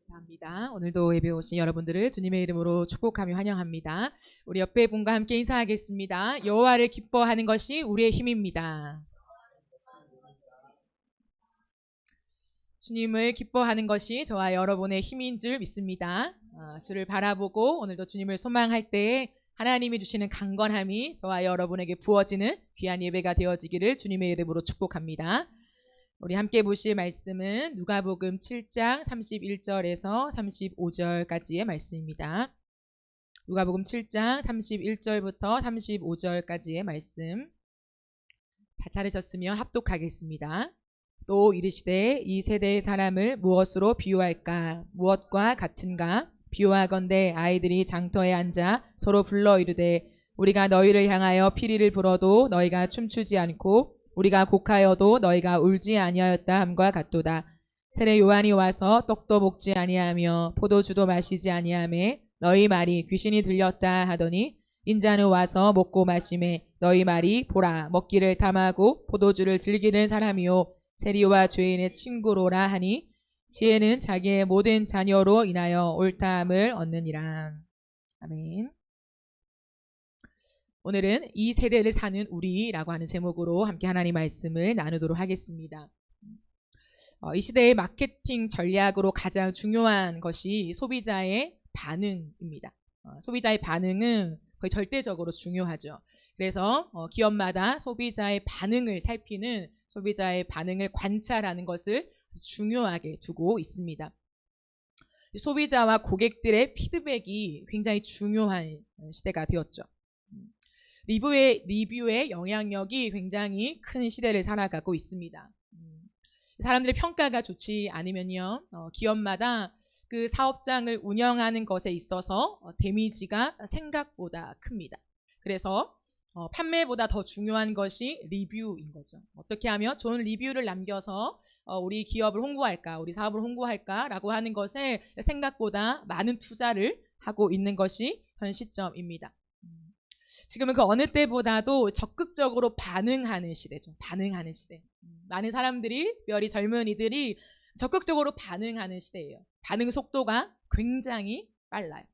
감사합니다. 오늘도 예배 오신 여러분들을 주님의 이름으로 축복하며 환영합니다. 우리 옆에 분과 함께 인사하겠습니다. 여호와를 기뻐하는 것이 우리의 힘입니다. 주님을 기뻐하는 것이 저와 여러분의 힘인 줄 믿습니다. 주를 바라보고 오늘도 주님을 소망할 때에 하나님이 주시는 강건함이 저와 여러분에게 부어지는 귀한 예배가 되어지기를 주님의 이름으로 축복합니다. 우리 함께 보실 말씀은 누가복음 7장 31절에서 35절까지의 말씀입니다. 누가복음 7장 31절부터 35절까지의 말씀 다 찾으셨으면 합독하겠습니다. 또 이르시되 이 세대의 사람을 무엇으로 비유할까? 무엇과 같은가? 비유하건대 아이들이 장터에 앉아 서로 불러 이르되 우리가 너희를 향하여 피리를 불어도 너희가 춤추지 않고 우리가 곡하여도 너희가 울지 아니하였다 함과 같도다. 세례 요한이 와서 떡도 먹지 아니하며 포도주도 마시지 아니하매 너희 말이 귀신이 들렸다 하더니 인자는 와서 먹고 마시매 너희 말이 보라 먹기를 탐하고 포도주를 즐기는 사람이요 세리와 죄인의 친구로라 하니 지혜는 자기의 모든 자녀로 인하여 옳다함을 얻느니라. 아멘. 오늘은 이 세대를 사는 우리라고 하는 제목으로 함께 하나님 말씀을 나누도록 하겠습니다. 이 시대의 마케팅 전략으로 가장 중요한 것이 소비자의 반응입니다. 소비자의 반응은 거의 절대적으로 중요하죠. 그래서 기업마다 소비자의 반응을 살피는 소비자의 반응을 관찰하는 것을 중요하게 두고 있습니다. 소비자와 고객들의 피드백이 굉장히 중요한 시대가 되었죠. 리뷰의 영향력이 굉장히 큰 시대를 살아가고 있습니다. 사람들의 평가가 좋지 않으면요, 기업마다 그 사업장을 운영하는 것에 있어서 데미지가 생각보다 큽니다. 그래서 판매보다 더 중요한 것이 리뷰인 거죠. 어떻게 하면 좋은 리뷰를 남겨서 우리 기업을 홍보할까, 우리 사업을 홍보할까라고 하는 것에 생각보다 많은 투자를 하고 있는 것이 현 시점입니다. 지금은 그 어느 때보다도 적극적으로 반응하는 시대죠. 반응하는 시대. 많은 사람들이, 특별히 젊은이들이 적극적으로 반응하는 시대예요. 반응 속도가 굉장히 빨라요.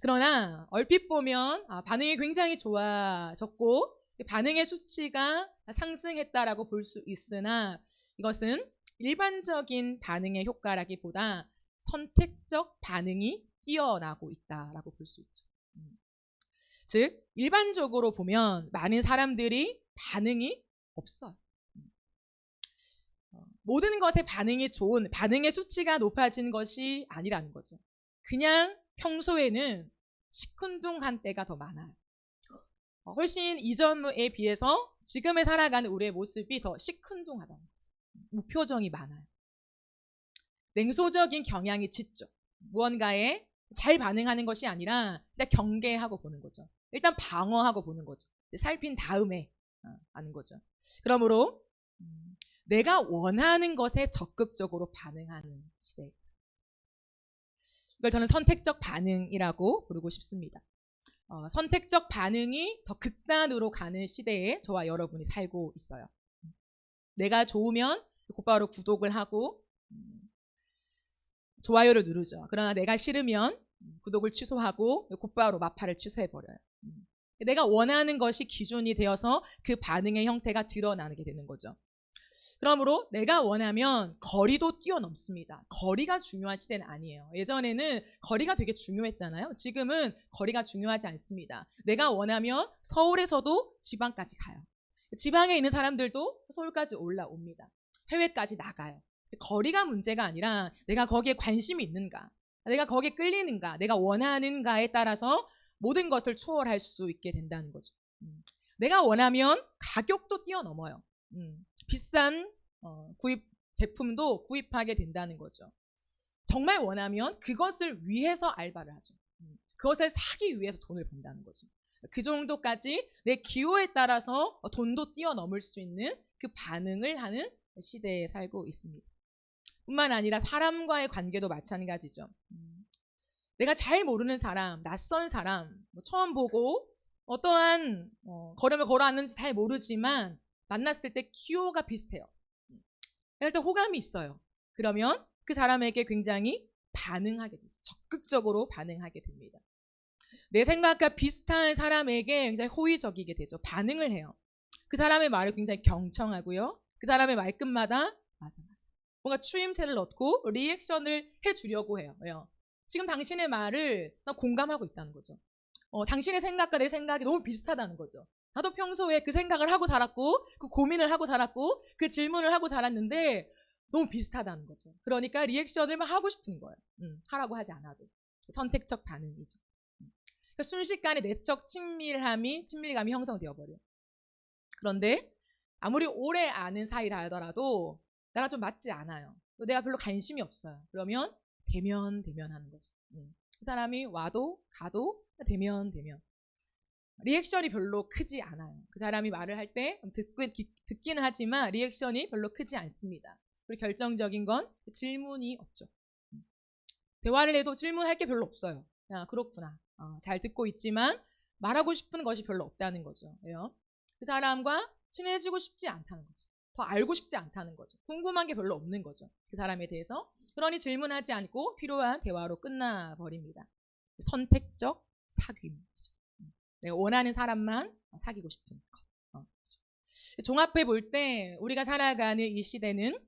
그러나 얼핏 보면 반응이 굉장히 좋아졌고 반응의 수치가 상승했다라고 볼 수 있으나 이것은 일반적인 반응의 효과라기보다 선택적 반응이 뛰어나고 있다라고 볼 수 있죠. 즉 일반적으로 보면 많은 사람들이 반응이 없어요. 모든 것에 반응이 좋은, 반응의 수치가 높아진 것이 아니라는 거죠. 그냥 평소에는 시큰둥한 때가 더 많아요. 훨씬 이전에 비해서 지금에 살아가는 우리의 모습이 더 시큰둥하다. 무표정이 많아요. 냉소적인 경향이 짙죠. 무언가에 잘 반응하는 것이 아니라 일단 경계하고 보는 거죠. 일단 방어하고 보는 거죠. 살핀 다음에 하는 거죠. 그러므로 내가 원하는 것에 적극적으로 반응하는 시대. 이걸 저는 선택적 반응이라고 부르고 싶습니다. 선택적 반응이 더 극단으로 가는 시대에 저와 여러분이 살고 있어요. 내가 좋으면 곧바로 구독을 하고 좋아요를 누르죠. 그러나 내가 싫으면 구독을 취소하고 곧바로 마파를 취소해버려요. 내가 원하는 것이 기준이 되어서 그 반응의 형태가 드러나게 되는 거죠. 그러므로 내가 원하면 거리도 뛰어넘습니다. 거리가 중요한 시대는 아니에요. 예전에는 거리가 되게 중요했잖아요. 지금은 거리가 중요하지 않습니다. 내가 원하면 서울에서도 지방까지 가요. 지방에 있는 사람들도 서울까지 올라옵니다. 해외까지 나가요. 거리가 문제가 아니라 내가 거기에 관심이 있는가, 내가 거기에 끌리는가, 내가 원하는가에 따라서 모든 것을 초월할 수 있게 된다는 거죠. 내가 원하면 가격도 뛰어넘어요. 비싼 구입 제품도 구입하게 된다는 거죠. 정말 원하면 그것을 위해서 알바를 하죠. 그것을 사기 위해서 돈을 번다는 거죠. 그 정도까지 내 기호에 따라서 돈도 뛰어넘을 수 있는 그 반응을 하는 시대에 살고 있습니다. 뿐만 아니라 사람과의 관계도 마찬가지죠. 내가 잘 모르는 사람, 낯선 사람, 처음 보고 어떠한 걸음을 걸어왔는지 잘 모르지만 만났을 때 기호가 비슷해요. 일단 호감이 있어요. 그러면 그 사람에게 굉장히 반응하게 됩니다. 적극적으로 반응하게 됩니다. 내 생각과 비슷한 사람에게 굉장히 호의적이게 되죠. 반응을 해요. 그 사람의 말을 굉장히 경청하고요. 그 사람의 말끝마다 맞아. 뭔가 추임새를 넣고 리액션을 해주려고 해요. 왜요? 지금 당신의 말을 나 공감하고 있다는 거죠. 당신의 생각과 내 생각이 너무 비슷하다는 거죠. 나도 평소에 그 생각을 하고 자랐고 그 고민을 하고 자랐고 그 질문을 하고 자랐는데 너무 비슷하다는 거죠. 그러니까 리액션을 막 하고 싶은 거예요. 하라고 하지 않아도. 선택적 반응이죠. 그러니까 순식간에 내적 친밀감이 형성되어 버려요. 그런데 아무리 오래 아는 사이라 하더라도 나랑 좀 맞지 않아요. 내가 별로 관심이 없어요. 그러면 대면 하는 거죠. 그 사람이 와도 가도 대면. 리액션이 별로 크지 않아요. 그 사람이 말을 할 때 듣기는 하지만 리액션이 별로 크지 않습니다. 그리고 결정적인 건 질문이 없죠. 대화를 해도 질문할 게 별로 없어요. 그렇구나. 잘 듣고 있지만 말하고 싶은 것이 별로 없다는 거죠. 왜요? 그 사람과 친해지고 싶지 않다는 거죠. 더 알고 싶지 않다는 거죠. 궁금한 게 별로 없는 거죠. 그 사람에 대해서. 그러니 질문하지 않고 필요한 대화로 끝나버립니다. 선택적 사귐이죠. 내가 원하는 사람만 사귀고 싶은 거. 종합해 볼 때 우리가 살아가는 이 시대는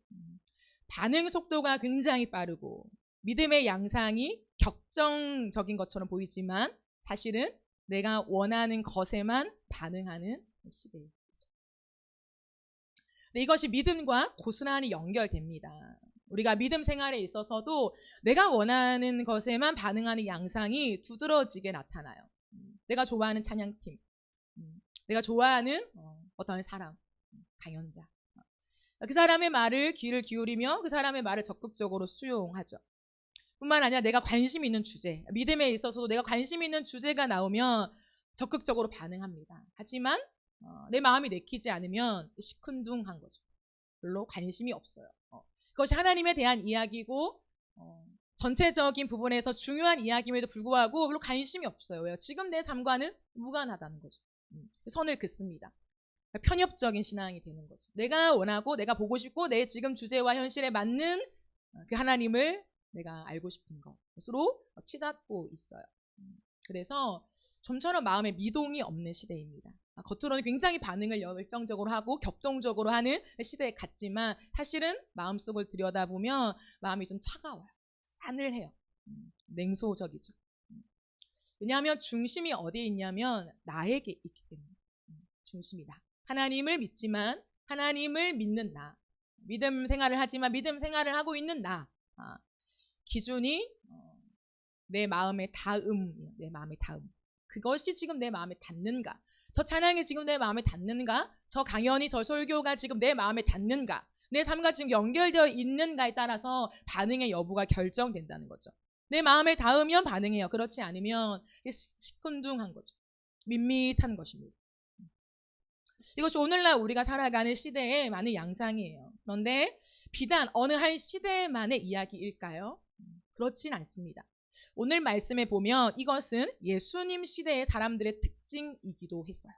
반응 속도가 굉장히 빠르고 믿음의 양상이 격정적인 것처럼 보이지만 사실은 내가 원하는 것에만 반응하는 시대예요. 이것이 믿음과 고스란히 연결됩니다. 우리가 믿음 생활에 있어서도 내가 원하는 것에만 반응하는 양상이 두드러지게 나타나요. 내가 좋아하는 찬양팀, 내가 좋아하는 어떤 사람, 강연자. 그 사람의 말을 귀를 기울이며 그 사람의 말을 적극적으로 수용하죠. 뿐만 아니라 내가 관심 있는 주제, 믿음에 있어서도 내가 관심 있는 주제가 나오면 적극적으로 반응합니다. 하지만 내 마음이 내키지 않으면 시큰둥한 거죠. 별로 관심이 없어요. 그것이 하나님에 대한 이야기고 전체적인 부분에서 중요한 이야기임에도 불구하고 별로 관심이 없어요. 왜요? 지금 내 삶과는 무관하다는 거죠. 선을 긋습니다. 편협적인 신앙이 되는 거죠. 내가 원하고 내가 보고 싶고 내 지금 주제와 현실에 맞는 그 하나님을 내가 알고 싶은 것으로 치닫고 있어요. 그래서 좀처럼 마음에 미동이 없는 시대입니다. 겉으로는 굉장히 반응을 열정적으로 하고 격동적으로 하는 시대 같지만 사실은 마음속을 들여다보면 마음이 좀 차가워요. 싸늘해요. 냉소적이죠. 왜냐하면 중심이 어디에 있냐면 나에게 있기 때문에. 중심이 나. 하나님을 믿지만 하나님을 믿는 나. 믿음 생활을 하지만 믿음 생활을 하고 있는 나. 기준이 내 마음의 다음이에요. 내 마음의 다음. 그것이 지금 내 마음에 닿는가? 저 찬양이 지금 내 마음에 닿는가? 저 강연이, 저 설교가 지금 내 마음에 닿는가? 내 삶과 지금 연결되어 있는가에 따라서 반응의 여부가 결정된다는 거죠. 내 마음에 닿으면 반응해요. 그렇지 않으면 시큰둥한 거죠. 밋밋한 것입니다. 이것이 오늘날 우리가 살아가는 시대의 많은 양상이에요. 그런데 비단 어느 한 시대만의 이야기일까요? 그렇진 않습니다. 오늘 말씀에 보면 이것은 예수님 시대의 사람들의 특징이기도 했어요.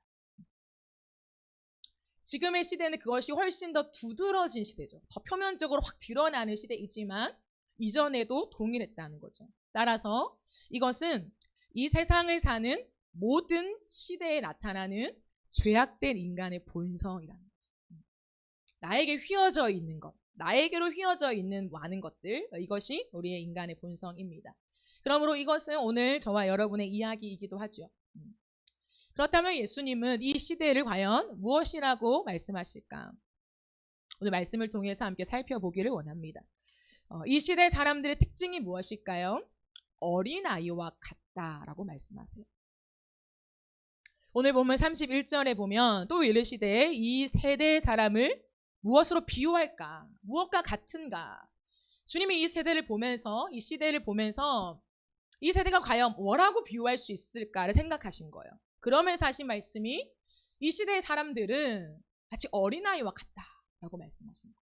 지금의 시대는 그것이 훨씬 더 두드러진 시대죠. 더 표면적으로 확 드러나는 시대이지만 이전에도 동일했다는 거죠. 따라서 이것은 이 세상을 사는 모든 시대에 나타나는 죄악된 인간의 본성이라는 거죠. 나에게 휘어져 있는 것, 나에게로 휘어져 있는 많은 것들, 이것이 우리의 인간의 본성입니다. 그러므로 이것은 오늘 저와 여러분의 이야기이기도 하죠. 그렇다면 예수님은 이 시대를 과연 무엇이라고 말씀하실까? 오늘 말씀을 통해서 함께 살펴보기를 원합니다. 이 시대 사람들의 특징이 무엇일까요? 어린아이와 같다라고 말씀하세요. 오늘 보면 31절에 보면 또 이르시되 이 세대의 사람을 무엇으로 비유할까? 무엇과 같은가? 주님이 이 세대를 보면서 이 시대를 보면서 이 세대가 과연 뭐라고 비유할 수 있을까를 생각하신 거예요. 그러면서 하신 말씀이 이 시대의 사람들은 마치 어린아이와 같다라고 말씀하신 거예요.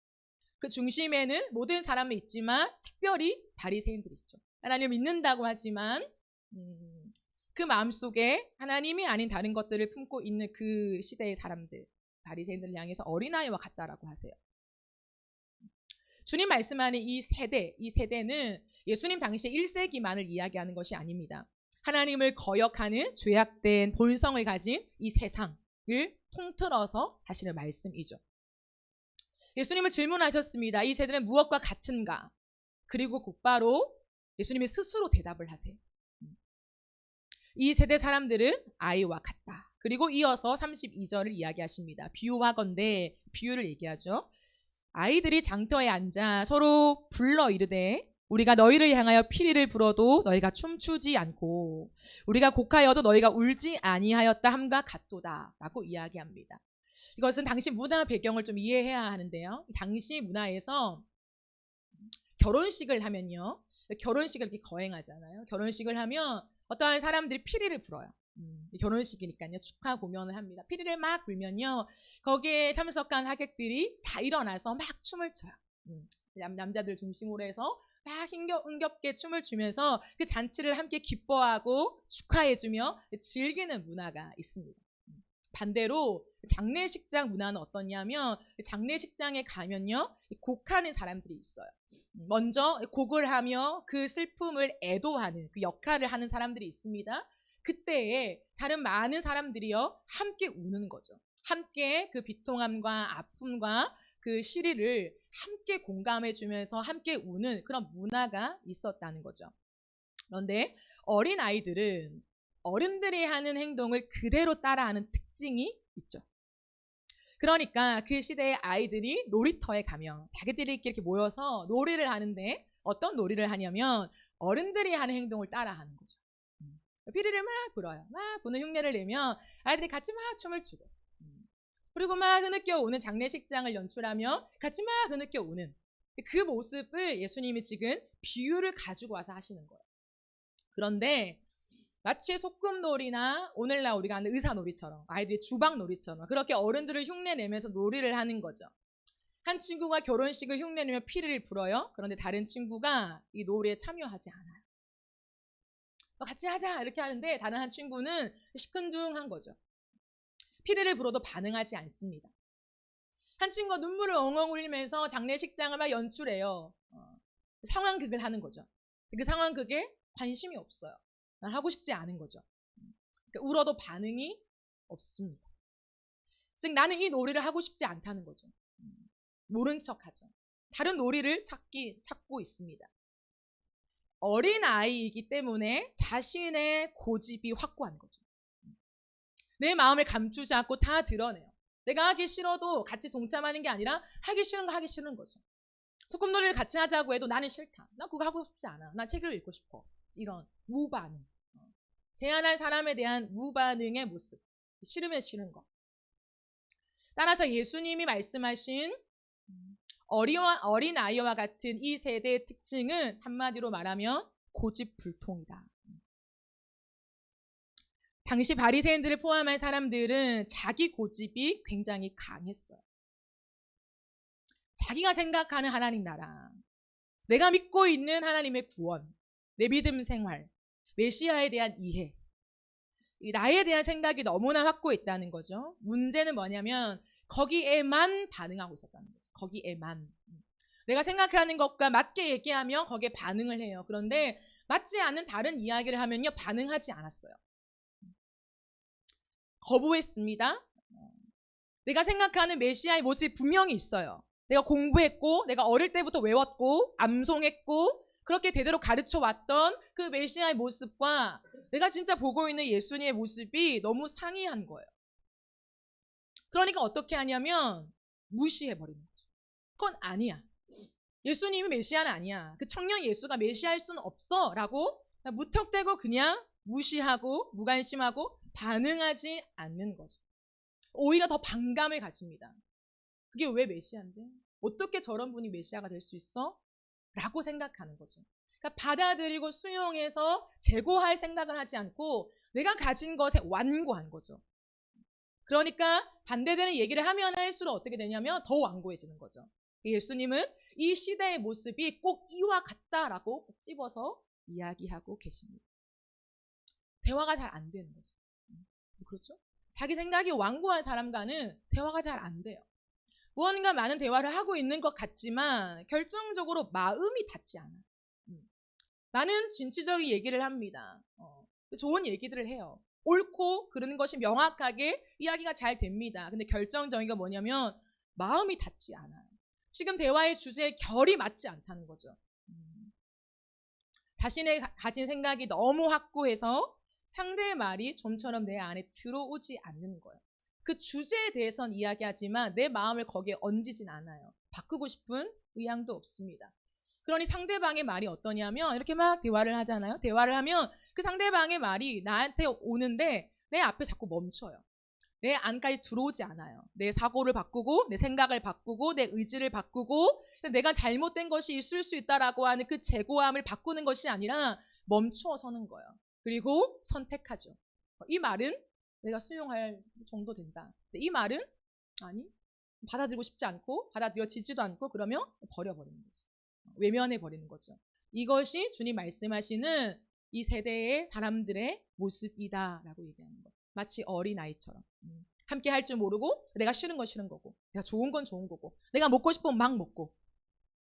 그 중심에는 모든 사람이 있지만 특별히 바리새인들이 있죠. 하나님을 믿는다고 하지만 그 마음속에 하나님이 아닌 다른 것들을 품고 있는 그 시대의 사람들, 바리새인들을 향해서 어린아이와 같다라고 하세요. 주님 말씀하는 이 세대는 예수님 당시의 1세기만을 이야기하는 것이 아닙니다. 하나님을 거역하는 죄악된 본성을 가진 이 세상을 통틀어서 하시는 말씀이죠. 예수님은 질문하셨습니다. 이 세대는 무엇과 같은가? 그리고 곧바로 예수님이 스스로 대답을 하세요. 이 세대 사람들은 아이와 같다. 그리고 이어서 32절을 이야기하십니다. 비유하건대, 비유를 얘기하죠. 아이들이 장터에 앉아 서로 불러 이르되 우리가 너희를 향하여 피리를 불어도 너희가 춤추지 않고 우리가 곡하여도 너희가 울지 아니하였다 함과 같도다 라고 이야기합니다. 이것은 당시 문화 배경을 좀 이해해야 하는데요. 당시 문화에서 결혼식을 하면요, 결혼식을 이렇게 거행하잖아요. 결혼식을 하면 어떠한 사람들이 피리를 불어요. 결혼식이니까요. 축하 공연을 합니다. 피리를 막 불면요, 거기에 참석한 하객들이 다 일어나서 막 춤을 춰요. 남자들 중심으로 해서 막 흥겹게 춤을 추면서 그 잔치를 함께 기뻐하고 축하해주며 즐기는 문화가 있습니다. 반대로 장례식장 문화는 어떠냐면, 장례식장에 가면요, 곡하는 사람들이 있어요. 먼저 곡을 하며 그 슬픔을 애도하는 그 역할을 하는 사람들이 있습니다. 그때에 다른 많은 사람들이요, 함께 우는 거죠. 함께 그 비통함과 아픔과 그 시리를 함께 공감해 주면서 함께 우는 그런 문화가 있었다는 거죠. 그런데 어린 아이들은 어른들이 하는 행동을 그대로 따라하는 특징이 있죠. 그러니까 그 시대의 아이들이 놀이터에 가면 자기들이 이렇게 모여서 놀이를 하는데, 어떤 놀이를 하냐면 어른들이 하는 행동을 따라하는 거죠. 피리를 막 불어요. 막 부는 흉내를 내면 아이들이 같이 막 춤을 추고, 그리고 막 흐느껴 오는 장례식장을 연출하며 같이 막 흐느껴 오는 그 모습을 예수님이 지금 비유를 가지고 와서 하시는 거예요. 그런데 마치 소꿉놀이나 오늘날 우리가 하는 의사놀이처럼, 아이들이 주방놀이처럼 그렇게 어른들을 흉내내면서 놀이를 하는 거죠. 한 친구가 결혼식을 흉내내며 피리를 불어요. 그런데 다른 친구가 이 놀이에 참여하지 않아요. 같이 하자 이렇게 하는데 다른 한 친구는 시큰둥한 거죠. 피리를 불어도 반응하지 않습니다. 한 친구가 눈물을 엉엉 흘리면서 장례식장을 막 연출해요. 상황극을 하는 거죠. 그 상황극에 관심이 없어요. 하고 싶지 않은 거죠. 그러니까 울어도 반응이 없습니다. 즉 나는 이 놀이를 하고 싶지 않다는 거죠. 모른 척하죠. 다른 놀이를 찾고 있습니다. 어린 아이이기 때문에 자신의 고집이 확고한 거죠. 내 마음을 감추지 않고 다 드러내요. 내가 하기 싫어도 같이 동참하는 게 아니라 하기 싫은 거 하기 싫은 거죠. 소꿉놀이를 같이 하자고 해도 나는 싫다. 나 그거 하고 싶지 않아. 나 책을 읽고 싶어. 이런 무반응. 제안한 사람에 대한 무반응의 모습. 싫으면 싫은 거. 따라서 예수님이 말씀하신 어린 아이와 같은 이 세대의 특징은 한마디로 말하면 고집불통이다. 당시 바리새인들을 포함한 사람들은 자기 고집이 굉장히 강했어요. 자기가 생각하는 하나님 나라, 내가 믿고 있는 하나님의 구원, 내 믿음 생활, 메시아에 대한 이해, 나에 대한 생각이 너무나 확고했다는 거죠. 문제는 뭐냐면 거기에만 반응하고 있었다는 거죠. 거기에만. 내가 생각하는 것과 맞게 얘기하면 거기에 반응을 해요. 그런데 맞지 않는 다른 이야기를 하면요, 반응하지 않았어요. 거부했습니다. 내가 생각하는 메시아의 모습이 분명히 있어요. 내가 공부했고, 내가 어릴 때부터 외웠고, 암송했고, 그렇게 대대로 가르쳐 왔던 그 메시아의 모습과 내가 진짜 보고 있는 예수님의 모습이 너무 상이한 거예요. 그러니까 어떻게 하냐면 무시해버리는 거죠. 그건 아니야. 예수님이 메시아는 아니야. 그 청년 예수가 메시아일 수는 없어 라고 무턱대고 그냥 무시하고 무관심하고 반응하지 않는 거죠. 오히려 더 반감을 가집니다. 그게 왜 메시아인데? 어떻게 저런 분이 메시아가 될 수 있어? 라고 생각하는 거죠. 그러니까 받아들이고 수용해서 제고할 생각을 하지 않고 내가 가진 것에 완고한 거죠. 그러니까 반대되는 얘기를 하면 할수록 어떻게 되냐면 더 완고해지는 거죠. 예수님은 이 시대의 모습이 꼭 이와 같다라고 꼭 집어서 이야기하고 계십니다. 대화가 잘 안 되는 거죠. 그렇죠? 자기 생각이 완고한 사람과는 대화가 잘 안 돼요. 무언가 많은 대화를 하고 있는 것 같지만 결정적으로 마음이 닿지 않아. 나는 진취적인 얘기를 합니다. 좋은 얘기들을 해요. 옳고 그르는 것이 명확하게 이야기가 잘 됩니다. 근데 결정적인 건 뭐냐면 마음이 닿지 않아요. 지금 대화의 주제에 결이 맞지 않다는 거죠. 자신의 가진 생각이 너무 확고해서 상대의 말이 좀처럼 내 안에 들어오지 않는 거예요. 그 주제에 대해서는 이야기하지만 내 마음을 거기에 얹이진 않아요. 바꾸고 싶은 의향도 없습니다. 그러니 상대방의 말이 어떠냐면 이렇게 막 대화를 하잖아요. 대화를 하면 그 상대방의 말이 나한테 오는데 내 앞에 자꾸 멈춰요. 내 안까지 들어오지 않아요. 내 사고를 바꾸고 내 생각을 바꾸고 내 의지를 바꾸고 내가 잘못된 것이 있을 수 있다라고 하는 그 재고함을 바꾸는 것이 아니라 멈춰서는 거예요. 그리고 선택하죠. 이 말은 내가 수용할 정도 된다. 이 말은 아니 받아들이고 싶지 않고 받아들여지지도 않고 그러면 버려버리는 거죠. 외면해버리는 거죠. 이것이 주님 말씀하시는 이 세대의 사람들의 모습이다라고 얘기하는 거. 마치 어린아이처럼 함께 할 줄 모르고 내가 싫은 건 싫은 거고 내가 좋은 건 좋은 거고 내가 먹고 싶으면 막 먹고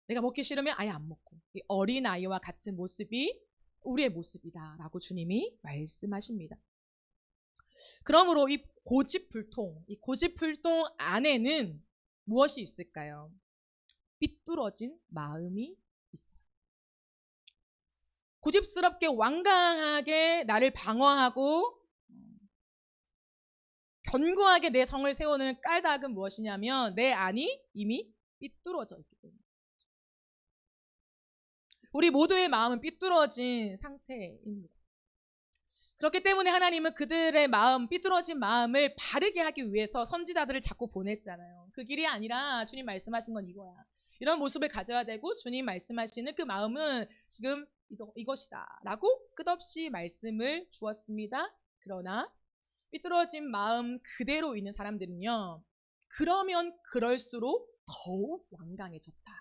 내가 먹기 싫으면 아예 안 먹고 이 어린아이와 같은 모습이 우리의 모습이다라고 주님이 말씀하십니다. 그러므로 이 고집불통 안에는 무엇이 있을까요? 삐뚤어진 마음이 있어요. 고집스럽게 완강하게 나를 방어하고 견고하게 내 성을 세우는 까닭은 무엇이냐면 내 안이 이미 삐뚤어져 있기 때문에. 우리 모두의 마음은 삐뚤어진 상태입니다. 그렇기 때문에 하나님은 그들의 마음, 삐뚤어진 마음을 바르게 하기 위해서 선지자들을 자꾸 보냈잖아요. 그 길이 아니라 주님 말씀하신 건 이거야. 이런 모습을 가져야 되고 주님 말씀하시는 그 마음은 지금 이것이다 라고 끝없이 말씀을 주었습니다. 그러나 삐뚤어진 마음 그대로 있는 사람들은요. 그러면 그럴수록 더욱 완강해졌다.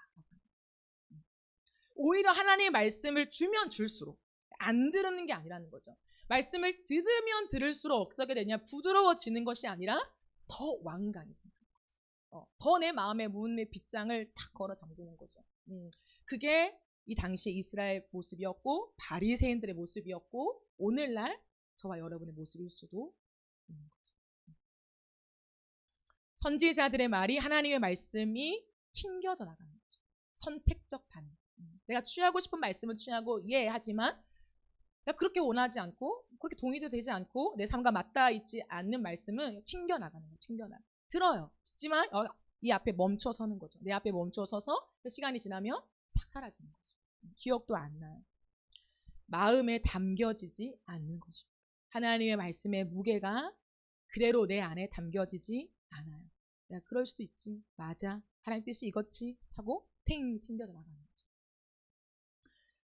오히려 하나님의 말씀을 주면 줄수록 안 들은 게 아니라는 거죠. 말씀을 들으면 들을수록 어떻게 되냐? 부드러워지는 것이 아니라 더 완강해지는 거죠. 더 내 마음의 문의 빗장을 탁 걸어 잠그는 거죠. 그게 이 당시 이스라엘 모습이었고 바리새인들의 모습이었고 오늘날 저와 여러분의 모습일 수도 있는 거죠. 선지자들의 말이 하나님의 말씀이 튕겨져 나가는 거죠. 선택적 반응. 내가 취하고 싶은 말씀은 취하고 하지만 내가 그렇게 원하지 않고 그렇게 동의도 되지 않고 내 삶과 맞닿아 있지 않는 말씀은 튕겨나가는 거예요. 들어요. 듣지만 이 앞에 멈춰 서는 거죠. 내 앞에 멈춰 서서 시간이 지나면 싹 사라지는 거죠. 기억도 안 나요. 마음에 담겨지지 않는 것입니다. 하나님의 말씀의 무게가 그대로 내 안에 담겨지지 않아요. 내가 그럴 수도 있지. 맞아. 하나님 뜻이 이거지 하고 튕겨져 나가는 거죠.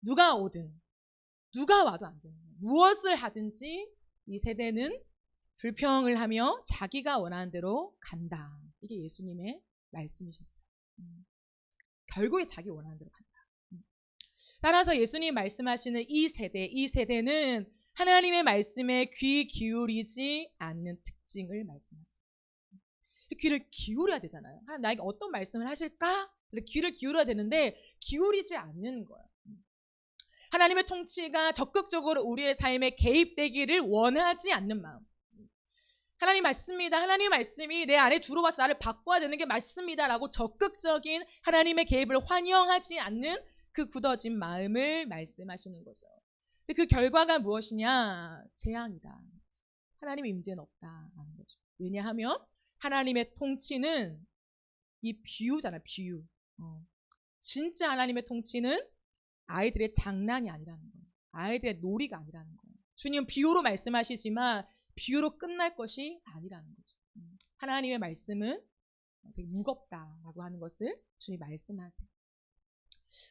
누가 오든 누가 와도 안 되는 거예요. 무엇을 하든지 이 세대는 불평을 하며 자기가 원하는 대로 간다. 이게 예수님의 말씀이셨어요. 결국에 자기 원하는 대로 간다. 따라서 예수님 말씀하시는 이 세대는 하나님의 말씀에 귀 기울이지 않는 특징을 말씀하세요. 귀를 기울여야 되잖아요. 하나님 나에게 어떤 말씀을 하실까? 귀를 기울여야 되는데 기울이지 않는 거예요. 하나님의 통치가 적극적으로 우리의 삶에 개입되기를 원하지 않는 마음. 하나님 맞습니다. 하나님 말씀이 내 안에 들어와서 나를 바꿔야 되는 게 맞습니다. 라고 적극적인 하나님의 개입을 환영하지 않는 그 굳어진 마음을 말씀하시는 거죠. 그 결과가 무엇이냐? 재앙이다. 하나님의 임재는 없다라는 거죠. 왜냐하면 하나님의 통치는 이 비유잖아요. 비유. 진짜 하나님의 통치는 아이들의 장난이 아니라는 거예요. 아이들의 놀이가 아니라는 거예요. 주님은 비유로 말씀하시지만 비유로 끝날 것이 아니라는 거죠. 하나님의 말씀은 되게 무겁다라고 하는 것을 주님 말씀하세요.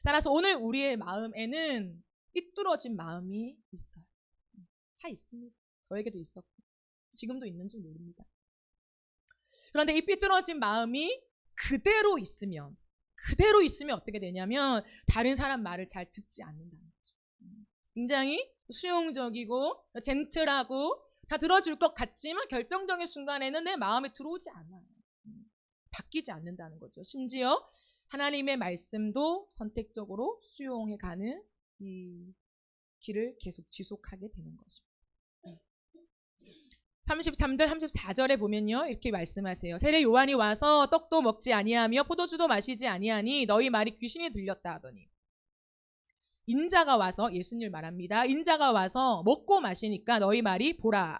따라서 오늘 우리의 마음에는 삐뚤어진 마음이 있어요. 다 있습니다. 저에게도 있었고 지금도 있는지 모릅니다. 그런데 이 삐뚤어진 마음이 그대로 있으면 어떻게 되냐면 다른 사람 말을 잘 듣지 않는다는 거죠. 굉장히 수용적이고 젠틀하고 다 들어줄 것 같지만 결정적인 순간에는 내 마음에 들어오지 않아요. 바뀌지 않는다는 거죠. 심지어 하나님의 말씀도 선택적으로 수용해가는 이 길을 계속 지속하게 되는 것입니다. 33절 34절에 보면요, 이렇게 말씀하세요. 세례 요한이 와서 떡도 먹지 아니하며 포도주도 마시지 아니하니 너희 말이 귀신이 들렸다 하더니, 인자가 와서, 예수님을 말합니다. 인자가 와서 먹고 마시니까 너희 말이 보라,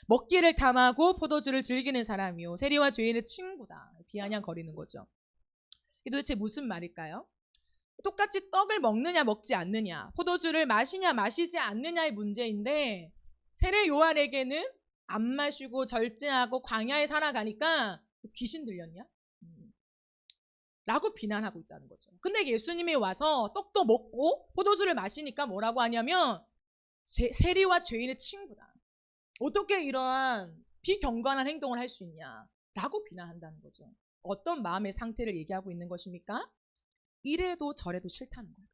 먹기를 탐하고 포도주를 즐기는 사람이요 세리와 죄인의 친구다, 비아냥거리는 거죠. 이게 도대체 무슨 말일까요? 똑같이 떡을 먹느냐 먹지 않느냐, 포도주를 마시냐 마시지 않느냐의 문제인데, 세례 요한에게는 안 마시고 절제하고 광야에 살아가니까 귀신 들렸냐? 라고 비난하고 있다는 거죠. 근데 예수님이 와서 떡도 먹고 포도주를 마시니까 뭐라고 하냐면 세리와 죄인의 친구다. 어떻게 이러한 비경건한 행동을 할 수 있냐? 라고 비난한다는 거죠. 어떤 마음의 상태를 얘기하고 있는 것입니까? 이래도 저래도 싫다는 거예요.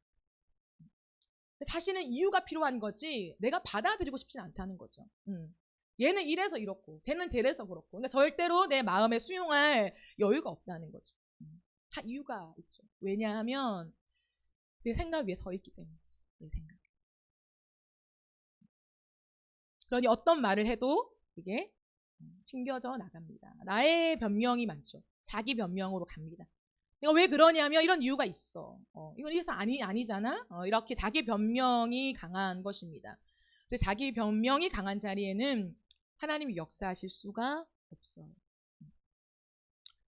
사실은 이유가 필요한 거지 내가 받아들이고 싶진 않다는 거죠. 얘는 이래서 이렇고 쟤는 저래서 그렇고, 그러니까 절대로 내 마음에 수용할 여유가 없다는 거죠. 다 이유가 있죠. 왜냐하면 내 생각 위에 서 있기 때문이죠. 내 생각. 그러니 어떤 말을 해도 이게 튕겨져 나갑니다. 나의 변명이 많죠. 자기 변명으로 갑니다. 내가 왜 그러냐면 이런 이유가 있어. 이건 이래서 아니잖아. 이렇게 자기 변명이 강한 것입니다. 근데 자기 변명이 강한 자리에는 하나님이 역사하실 수가 없어요.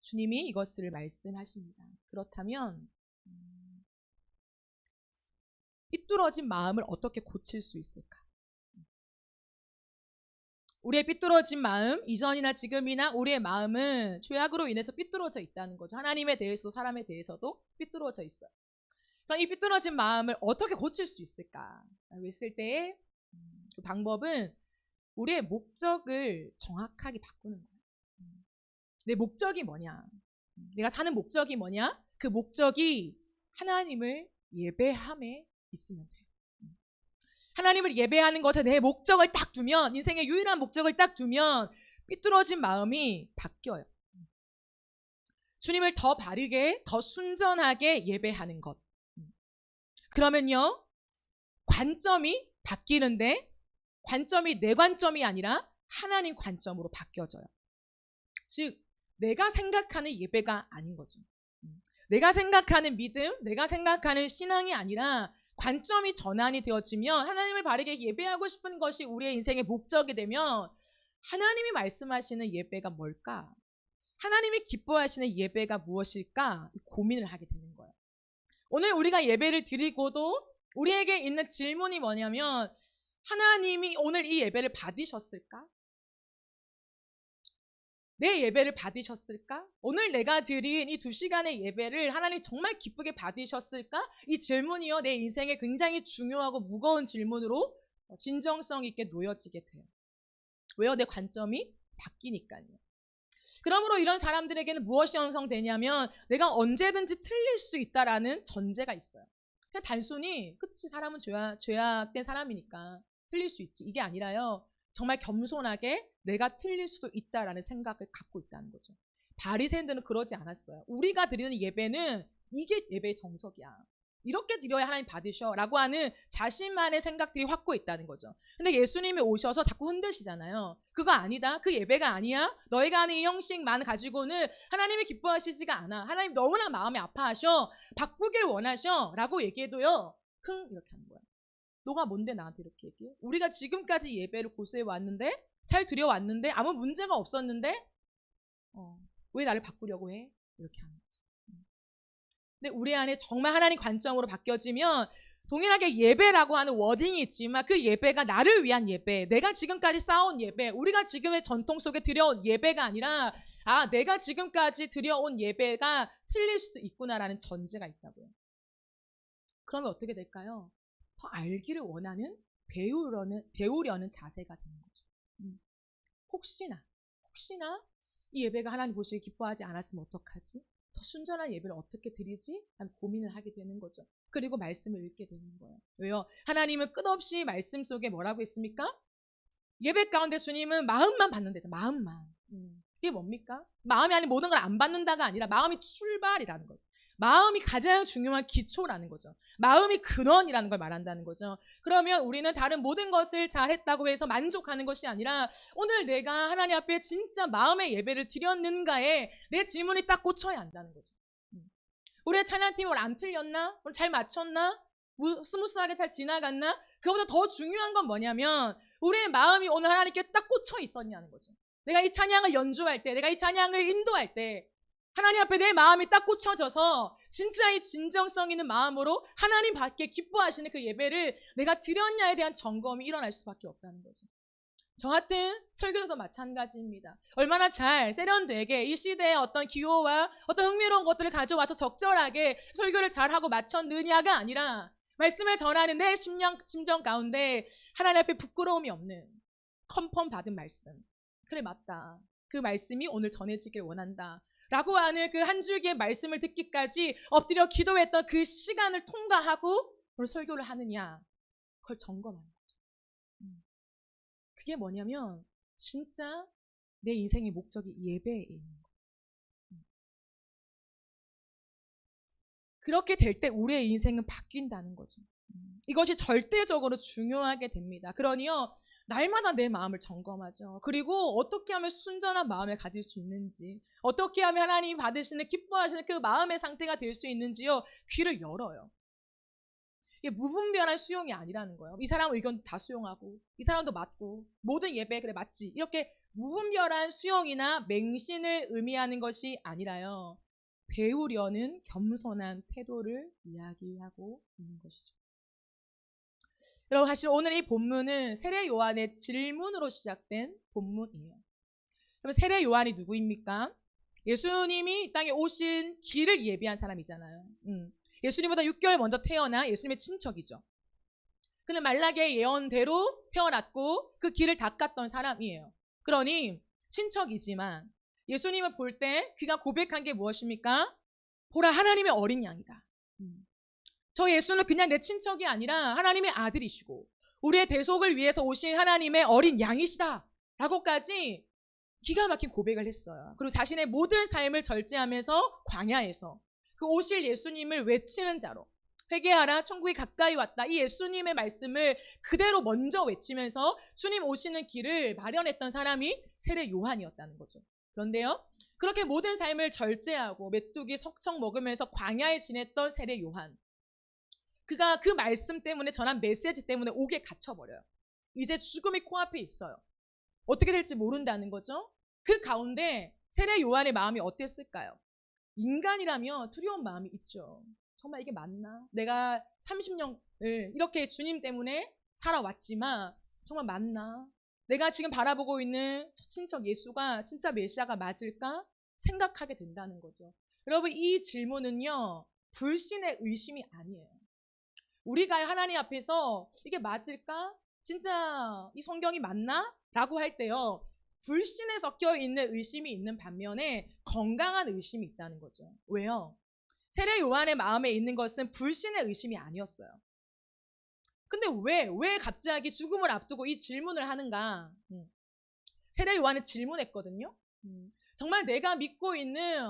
주님이 이것을 말씀하십니다. 그렇다면 삐뚤어진 마음을 어떻게 고칠 수 있을까? 우리의 삐뚤어진 마음, 이전이나 지금이나 우리의 마음은 죄악으로 인해서 삐뚤어져 있다는 거죠. 하나님에 대해서도 사람에 대해서도 삐뚤어져 있어요. 그럼 이 삐뚤어진 마음을 어떻게 고칠 수 있을까? 했을 때의 그 방법은 우리의 목적을 정확하게 바꾸는 거예요. 내 목적이 뭐냐? 내가 사는 목적이 뭐냐? 그 목적이 하나님을 예배함에 있으면 돼요. 하나님을 예배하는 것에 내 목적을 딱 두면, 인생의 유일한 목적을 딱 두면 삐뚤어진 마음이 바뀌어요. 주님을 더 바르게, 더 순전하게 예배하는 것. 그러면요, 관점이 바뀌는데 관점이 내 관점이 아니라 하나님 관점으로 바뀌어져요. 즉 내가 생각하는 예배가 아닌 거죠. 내가 생각하는 믿음, 내가 생각하는 신앙이 아니라 관점이 전환이 되어지면, 하나님을 바르게 예배하고 싶은 것이 우리의 인생의 목적이 되면 하나님이 말씀하시는 예배가 뭘까? 하나님이 기뻐하시는 예배가 무엇일까? 고민을 하게 되는 거예요. 오늘 우리가 예배를 드리고도 우리에게 있는 질문이 뭐냐면, 하나님이 오늘 이 예배를 받으셨을까? 내 예배를 받으셨을까? 오늘 내가 드린 이 2시간의 예배를 하나님 정말 기쁘게 받으셨을까? 이 질문이요, 내 인생에 굉장히 중요하고 무거운 질문으로 진정성 있게 놓여지게 돼요. 왜요? 내 관점이 바뀌니까요. 그러므로 이런 사람들에게는 무엇이 형성되냐면, 내가 언제든지 틀릴 수 있다라는 전제가 있어요. 그냥 단순히 그치, 사람은 죄악된 사람이니까 틀릴 수 있지, 이게 아니라요, 정말 겸손하게 내가 틀릴 수도 있다라는 생각을 갖고 있다는 거죠. 바리새인들은 그러지 않았어요. 우리가 드리는 예배는 이게 예배의 정석이야, 이렇게 드려야 하나님 받으셔 라고 하는 자신만의 생각들이 확고히 있다는 거죠. 근데 예수님이 오셔서 자꾸 흔드시잖아요. 그거 아니다, 그 예배가 아니야, 너희가 하는 이 형식만 가지고는 하나님이 기뻐하시지가 않아, 하나님 너무나 마음이 아파하셔, 바꾸길 원하셔 라고 얘기해도요, 이렇게 하는 거야. 너가 뭔데 나한테 이렇게 얘기해? 우리가 지금까지 예배를 고수해 왔는데, 잘 드려왔는데, 아무 문제가 없었는데 왜 나를 바꾸려고 해? 이렇게 하는 거죠. 근데 우리 안에 정말 하나님 관점으로 바뀌어지면, 동일하게 예배라고 하는 워딩이 있지만 그 예배가 나를 위한 예배, 내가 지금까지 쌓아온 예배, 우리가 지금의 전통 속에 드려온 예배가 아니라, 내가 지금까지 드려온 예배가 틀릴 수도 있구나라는 전제가 있다고요. 그러면 어떻게 될까요? 더 알기를 원하는, 배우려는 자세가 되는 거죠. 혹시나 이 예배가 하나님 보시기에 기뻐하지 않았으면 어떡하지? 더 순전한 예배를 어떻게 드리지? 라는 고민을 하게 되는 거죠. 그리고 말씀을 읽게 되는 거예요. 왜요? 하나님은 끝없이 말씀 속에 뭐라고 있습니까? 예배 가운데 주님은 마음만 받는 데죠. 마음만. 그게 뭡니까? 마음이 아닌 모든 걸 안 받는다가 아니라 마음이 출발이라는 거죠. 마음이 가장 중요한 기초라는 거죠. 마음이 근원이라는 걸 말한다는 거죠. 그러면 우리는 다른 모든 것을 잘했다고 해서 만족하는 것이 아니라 오늘 내가 하나님 앞에 진짜 마음의 예배를 드렸는가에 내 질문이 딱 꽂혀야 한다는 거죠. 우리의 찬양팀이 오늘 안 틀렸나? 오늘 잘 맞췄나? 스무스하게 잘 지나갔나? 그보다 더 중요한 건 뭐냐면 우리의 마음이 오늘 하나님께 딱 꽂혀 있었냐는 거죠. 내가 이 찬양을 연주할 때, 내가 이 찬양을 인도할 때 하나님 앞에 내 마음이 딱 꽂혀져서 진짜 이 진정성 있는 마음으로 하나님 밖에 기뻐하시는 그 예배를 내가 드렸냐에 대한 점검이 일어날 수밖에 없다는 거죠. 저 같은 설교도 마찬가지입니다. 얼마나 잘 세련되게 이 시대의 어떤 기호와 어떤 흥미로운 것들을 가져와서 적절하게 설교를 잘하고 마쳤느냐가 아니라 말씀을 전하는 내 심정 가운데 하나님 앞에 부끄러움이 없는 컨펌 받은 말씀. 그래 맞다. 그 말씀이 오늘 전해지길 원한다. 라고 하는 그 한 줄기의 말씀을 듣기까지 엎드려 기도했던 그 시간을 통과하고 오늘 설교를 하느냐. 그걸 점검하는 거죠. 그게 뭐냐면 진짜 내 인생의 목적이 예배에 있는 거예요. 그렇게 될 때 우리의 인생은 바뀐다는 거죠. 이것이 절대적으로 중요하게 됩니다. 그러니요, 날마다 내 마음을 점검하죠. 그리고 어떻게 하면 순전한 마음을 가질 수 있는지, 어떻게 하면 하나님 받으시는, 기뻐하시는 그 마음의 상태가 될 수 있는지요, 귀를 열어요. 이게 무분별한 수용이 아니라는 거예요. 이 사람 의견 다 수용하고, 이 사람도 맞고, 모든 예배 그래 맞지. 이렇게 무분별한 수용이나 맹신을 의미하는 것이 아니라요, 배우려는 겸손한 태도를 이야기하고 있는 것이죠. 여러분, 사실 오늘 이 본문은 세례 요한의 질문으로 시작된 본문이에요. 그럼 세례 요한이 누구입니까? 예수님이 이 땅에 오신 길을 예비한 사람이잖아요. 예수님보다 6개월 먼저 태어나 예수님의 친척이죠. 그는 말라기의 예언대로 태어났고 그 길을 닦았던 사람이에요. 그러니 친척이지만 예수님을 볼 때 그가 고백한 게 무엇입니까? 보라, 하나님의 어린 양이다. 저 예수는 그냥 내 친척이 아니라 하나님의 아들이시고 우리의 대속을 위해서 오신 하나님의 어린 양이시다 라고까지 기가 막힌 고백을 했어요. 그리고 자신의 모든 삶을 절제하면서 광야에서 그 오실 예수님을 외치는 자로, 회개하라 천국이 가까이 왔다, 이 예수님의 말씀을 그대로 먼저 외치면서 주님 오시는 길을 마련했던 사람이 세례 요한이었다는 거죠. 그런데요, 그렇게 모든 삶을 절제하고 메뚜기 석청 먹으면서 광야에 지냈던 세례 요한, 그가 그 말씀 때문에 전한 메시지 때문에 옥에 갇혀버려요. 이제 죽음이 코앞에 있어요. 어떻게 될지 모른다는 거죠. 그 가운데 세례 요한의 마음이 어땠을까요? 인간이라면 두려운 마음이 있죠. 정말 이게 맞나? 내가 30년을 이렇게 주님 때문에 살아왔지만 정말 맞나? 내가 지금 바라보고 있는 저 친척 예수가 진짜 메시아가 맞을까? 생각하게 된다는 거죠. 여러분, 이 질문은요, 불신의 의심이 아니에요. 우리가 하나님 앞에서 이게 맞을까? 진짜 이 성경이 맞나? 라고 할 때요, 불신에 섞여 있는 의심이 있는 반면에 건강한 의심이 있다는 거죠. 왜요? 세례 요한의 마음에 있는 것은 불신의 의심이 아니었어요. 근데 왜 갑자기 죽음을 앞두고 이 질문을 하는가? 세례 요한은 질문했거든요. 정말 내가 믿고 있는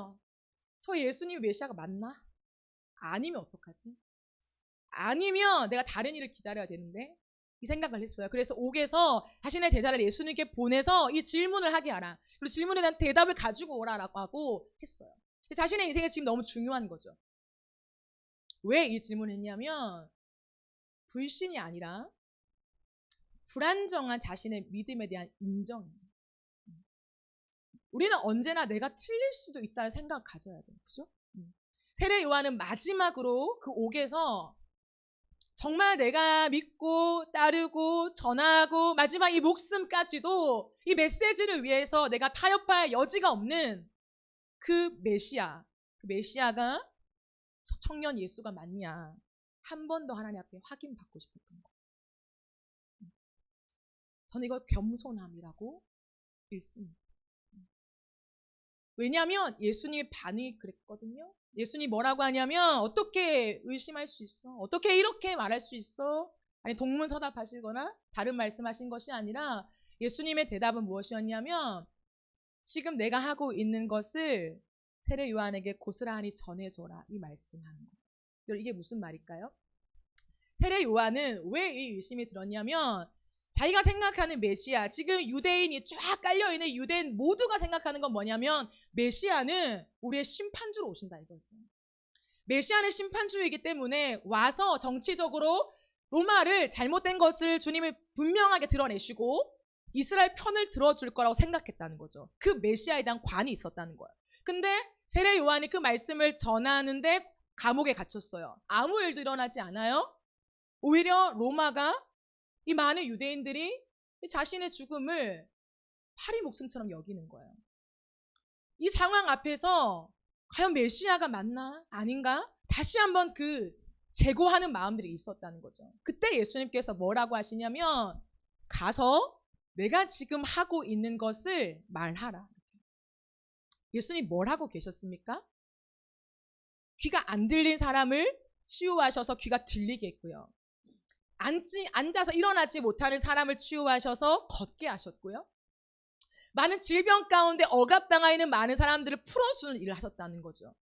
저 예수님 메시아가 맞나? 아니면 어떡하지? 아니면 내가 다른 일을 기다려야 되는데, 이 생각을 했어요. 그래서 옥에서 자신의 제자를 예수님께 보내서 이 질문을 하게 하라. 그리고 질문에 대한 대답을 가지고 오라라고 하고 했어요. 자신의 인생에 지금 너무 중요한 거죠. 왜 이 질문을 했냐면 불신이 아니라 불안정한 자신의 믿음에 대한 인정이에요. 우리는 언제나 내가 틀릴 수도 있다는 생각을 가져야 돼요. 그죠? 세례 요한은 마지막으로 그 옥에서 정말 내가 믿고 따르고 전하고 마지막 이 목숨까지도 이 메시지를 위해서 내가 타협할 여지가 없는 그 메시아가 청년 예수가 맞냐, 한 번 더 하나님 앞에 확인받고 싶었던 거. 저는 이걸 겸손함이라고 읽습니다. 왜냐하면 예수님의 반응이 그랬거든요. 예수님이 뭐라고 하냐면, 어떻게 의심할 수 있어? 어떻게 이렇게 말할 수 있어? 아니, 동문서답하시거나 다른 말씀하신 것이 아니라 예수님의 대답은 무엇이었냐면, 지금 내가 하고 있는 것을 세례 요한에게 고스란히 전해줘라, 이 말씀하는 거예요. 이게 무슨 말일까요? 세례 요한은 왜 이 의심이 들었냐면 자기가 생각하는 메시아, 지금 유대인이 쫙 깔려있는 유대인 모두가 생각하는 건 뭐냐면 메시아는 우리의 심판주로 오신다 이거였어요. 메시아는 심판주이기 때문에 와서 정치적으로 로마를 잘못된 것을 주님이 분명하게 드러내시고 이스라엘 편을 들어줄 거라고 생각했다는 거죠. 그 메시아에 대한 관이 있었다는 거예요. 근데 세례 요한이 그 말씀을 전하는데 감옥에 갇혔어요. 아무 일도 일어나지 않아요. 오히려 로마가 이 많은 유대인들이 자신의 죽음을 파리 목숨처럼 여기는 거예요. 이 상황 앞에서 과연 메시아가 맞나? 아닌가? 다시 한번 그 재고하는 마음들이 있었다는 거죠. 그때 예수님께서 뭐라고 하시냐면 가서 내가 지금 하고 있는 것을 말하라. 예수님 뭘 하고 계셨습니까? 귀가 안 들린 사람을 치유하셔서 귀가 들리게 했고요. 앉아서 일어나지 못하는 사람을 치유하셔서 걷게 하셨고요. 많은 질병 가운데 억압당하 있는 많은 사람들을 풀어주는 일을 하셨다는 거죠.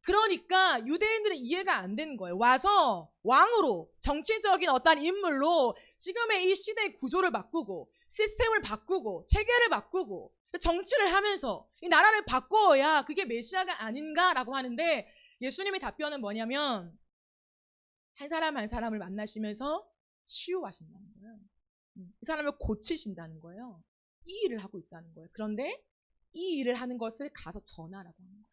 그러니까 유대인들은 이해가 안 되는 거예요. 와서 왕으로 정치적인 어떤 인물로 지금의 이 시대의 구조를 바꾸고 시스템을 바꾸고 체계를 바꾸고 정치를 하면서 이 나라를 바꿔야 그게 메시아가 아닌가라고 하는데 예수님의 답변은 뭐냐면 한 사람 한 사람을 만나시면서 치유하신다는 거예요. 이 사람을 고치신다는 거예요. 이 일을 하고 있다는 거예요. 그런데 이 일을 하는 것을 가서 전하라고 하는 거예요.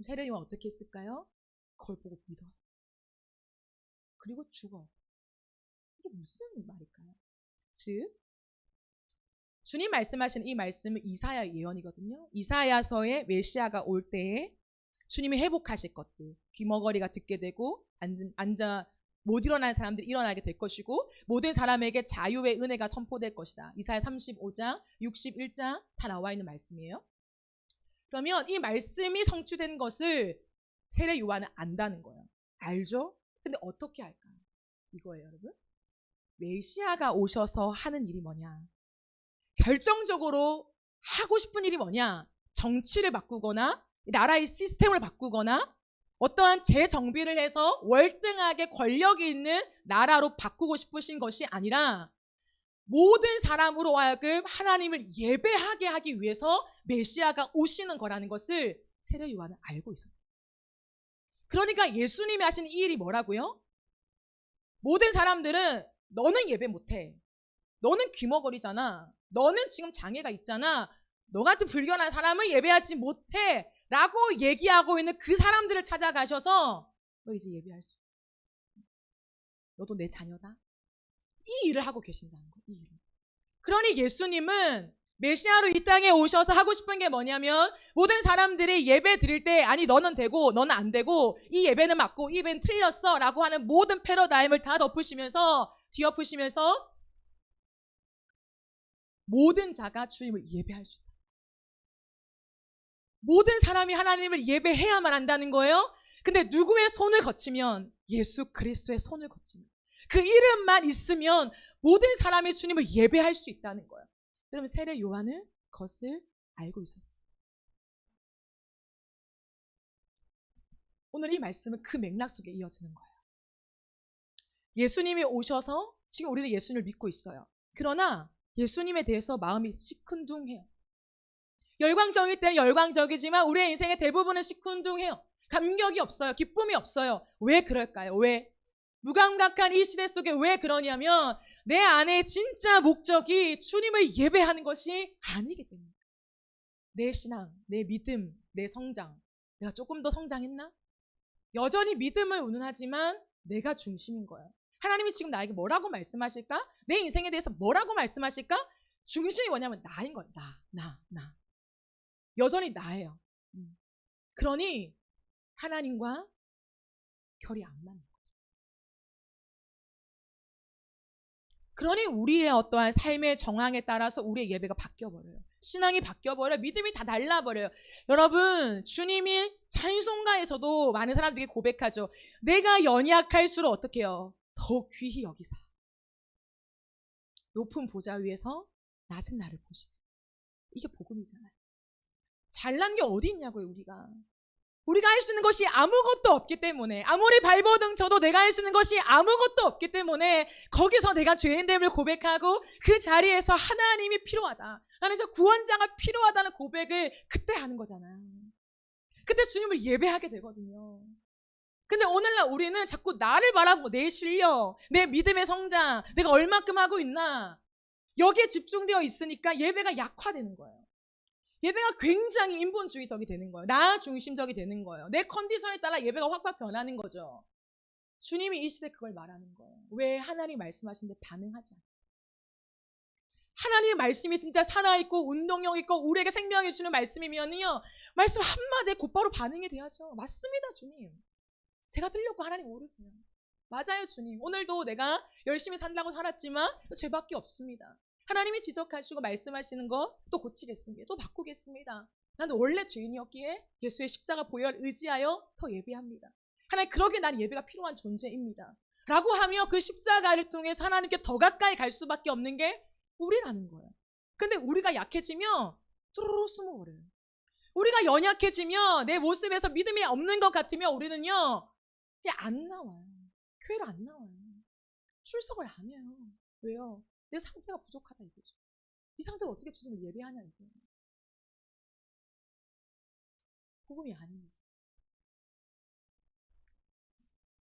세례 요한 어떻게 했을까요? 그걸 보고 믿어. 그리고 죽어. 이게 무슨 말일까요? 즉 주님 말씀하신 이 말씀은 이사야 예언이거든요. 이사야서에 메시아가 올 때에 주님이 회복하실 것들, 귀머거리가 듣게 되고 앉아 못 일어나는 사람들이 일어나게 될 것이고 모든 사람에게 자유의 은혜가 선포될 것이다. 이사야 35장, 61장 다 나와 있는 말씀이에요. 그러면 이 말씀이 성취된 것을 세례 요한은 안다는 거예요. 알죠? 근데 어떻게 할까요? 이거예요, 여러분. 메시아가 오셔서 하는 일이 뭐냐? 결정적으로 하고 싶은 일이 뭐냐? 정치를 바꾸거나 나라의 시스템을 바꾸거나 어떠한 재정비를 해서 월등하게 권력이 있는 나라로 바꾸고 싶으신 것이 아니라 모든 사람으로 하여금 하나님을 예배하게 하기 위해서 메시아가 오시는 거라는 것을 세례 요한은 알고 있어요. 그러니까 예수님이 하시는 이 일이 뭐라고요? 모든 사람들은 너는 예배 못해. 너는 귀머거리잖아. 너는 지금 장애가 있잖아. 너 같은 불견한 사람은 예배하지 못해. 라고 얘기하고 있는 그 사람들을 찾아가셔서 너 이제 예배할 수 있다. 너도 내 자녀다. 이 일을 하고 계신다는 거예요. 이 일을. 그러니 예수님은 메시아로 이 땅에 오셔서 하고 싶은 게 뭐냐면 모든 사람들이 예배 드릴 때 아니 너는 되고 너는 안 되고 이 예배는 맞고 이 예배는 틀렸어 라고 하는 모든 패러다임을 다 뒤엎으시면서 모든 자가 주님을 예배할 수 있다. 모든 사람이 하나님을 예배해야만 한다는 거예요. 근데 누구의 손을 거치면 예수 그리스도의 손을 거치면 그 이름만 있으면 모든 사람이 주님을 예배할 수 있다는 거예요. 그러면 세례 요한은 그것을 알고 있었습니다. 오늘 이 말씀은 그 맥락 속에 이어지는 거예요. 예수님이 오셔서 지금 우리는 예수님을 믿고 있어요. 그러나 예수님에 대해서 마음이 시큰둥해요. 열광적일 때는 열광적이지만 우리의 인생의 대부분은 시큰둥해요. 감격이 없어요. 기쁨이 없어요. 왜 그럴까요? 왜? 무감각한 이 시대 속에 왜 그러냐면 내 안에 진짜 목적이 주님을 예배하는 것이 아니기 때문에. 내 신앙, 내 믿음, 내 성장. 내가 조금 더 성장했나? 여전히 믿음을 운운하지만 내가 중심인 거예요. 하나님이 지금 나에게 뭐라고 말씀하실까? 내 인생에 대해서 뭐라고 말씀하실까? 중심이 뭐냐면 나인 거예요. 나. 여전히 나예요. 그러니 하나님과 결이 안 맞는 거예요. 그러니 우리의 어떠한 삶의 정황에 따라서 우리의 예배가 바뀌어버려요. 신앙이 바뀌어버려요. 믿음이 다 달라버려요. 여러분, 주님이 찬송가에서도 많은 사람들이 고백하죠. 내가 연약할수록 어떻게 해요? 더 귀히 여기사. 높은 보좌 위에서 낮은 나를 보시네. 이게 복음이잖아요. 잘난 게 어디 있냐고요, 우리가 할 수 있는 것이 아무것도 없기 때문에, 아무리 발버둥 쳐도 내가 할 수 있는 것이 아무것도 없기 때문에 거기서 내가 죄인됨을 고백하고 그 자리에서 하나님이 필요하다, 나는 저 구원자가 필요하다는 고백을 그때 하는 거잖아요. 그때 주님을 예배하게 되거든요. 근데 오늘날 우리는 자꾸 나를 바라보고 내 실력, 내 믿음의 성장, 내가 얼마큼 하고 있나, 여기에 집중되어 있으니까 예배가 약화되는 거예요. 예배가 굉장히 인본주의적이 되는 거예요. 나 중심적이 되는 거예요. 내 컨디션에 따라 예배가 확확 변하는 거죠. 주님이 이 시대에 그걸 말하는 거예요. 왜 하나님 말씀하시는데 반응하지 않아요? 하나님의 말씀이 진짜 살아있고 운동력 있고 우리에게 생명을 주는 말씀이면요, 말씀 한마디에 곧바로 반응이 돼야죠. 맞습니다, 주님. 제가 틀렸고 하나님 모르세요. 맞아요, 주님. 오늘도 내가 열심히 산다고 살았지만 죄밖에 없습니다. 하나님이 지적하시고 말씀하시는 거 또 고치겠습니다. 또 바꾸겠습니다. 나는 원래 죄인이었기에 예수의 십자가 보혈 의지하여 더 예배합니다. 하나님, 그러기에 난 예배가 필요한 존재입니다. 라고 하며 그 십자가를 통해서 하나님께 더 가까이 갈 수밖에 없는 게 우리라는 거예요. 근데 우리가 약해지면 뚜루루 숨어버려요. 우리가 연약해지면, 내 모습에서 믿음이 없는 것 같으면 우리는요, 그냥 안 나와요. 교회를 안 나와요. 출석을 안 해요. 왜요? 내 상태가 부족하다 이거죠. 이 상태를 어떻게 주님을 예배하냐 이거예요. 복음이 아닙니다.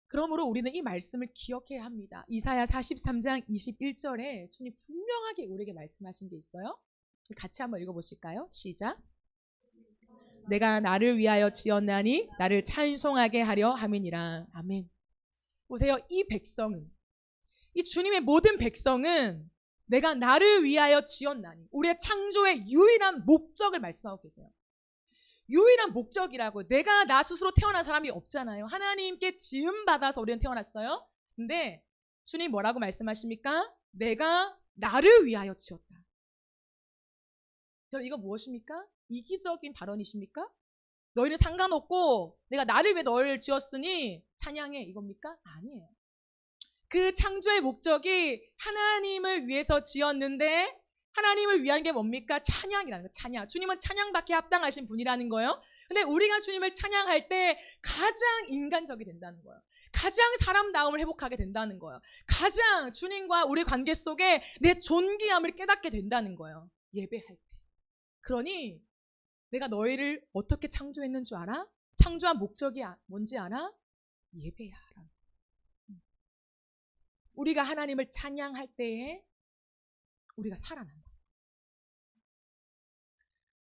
그러므로 우리는 이 말씀을 기억해야 합니다. 이사야 43장 21절에 주님 분명하게 우리에게 말씀하신 게 있어요. 같이 한번 읽어보실까요? 시작. 내가 나를 위하여 지었나니 나를 찬송하게 하려 함이니라. 아멘. 보세요. 이 백성은, 이 주님의 모든 백성은 내가 나를 위하여 지었나니, 우리의 창조의 유일한 목적을 말씀하고 계세요. 유일한 목적이라고. 내가 나 스스로 태어난 사람이 없잖아요. 하나님께 지음받아서 우리는 태어났어요. 근데 주님 뭐라고 말씀하십니까? 내가 나를 위하여 지었다. 이거 무엇입니까? 이기적인 발언이십니까? 너희는 상관없고 내가 나를 위해 너를 지었으니 찬양해, 이겁니까? 아니에요. 그 창조의 목적이 하나님을 위해서 지었는데, 하나님을 위한 게 뭡니까? 찬양이라는 거예요. 찬양. 주님은 찬양받기 합당하신 분이라는 거예요. 근데 우리가 주님을 찬양할 때 가장 인간적이 된다는 거예요. 가장 사람다움을 회복하게 된다는 거예요. 가장 주님과 우리 관계 속에 내 존귀함을 깨닫게 된다는 거예요. 예배할 때. 그러니 내가 너희를 어떻게 창조했는 줄 알아? 창조한 목적이 뭔지 알아? 예배야. 우리가 하나님을 찬양할 때에 우리가 살아난다.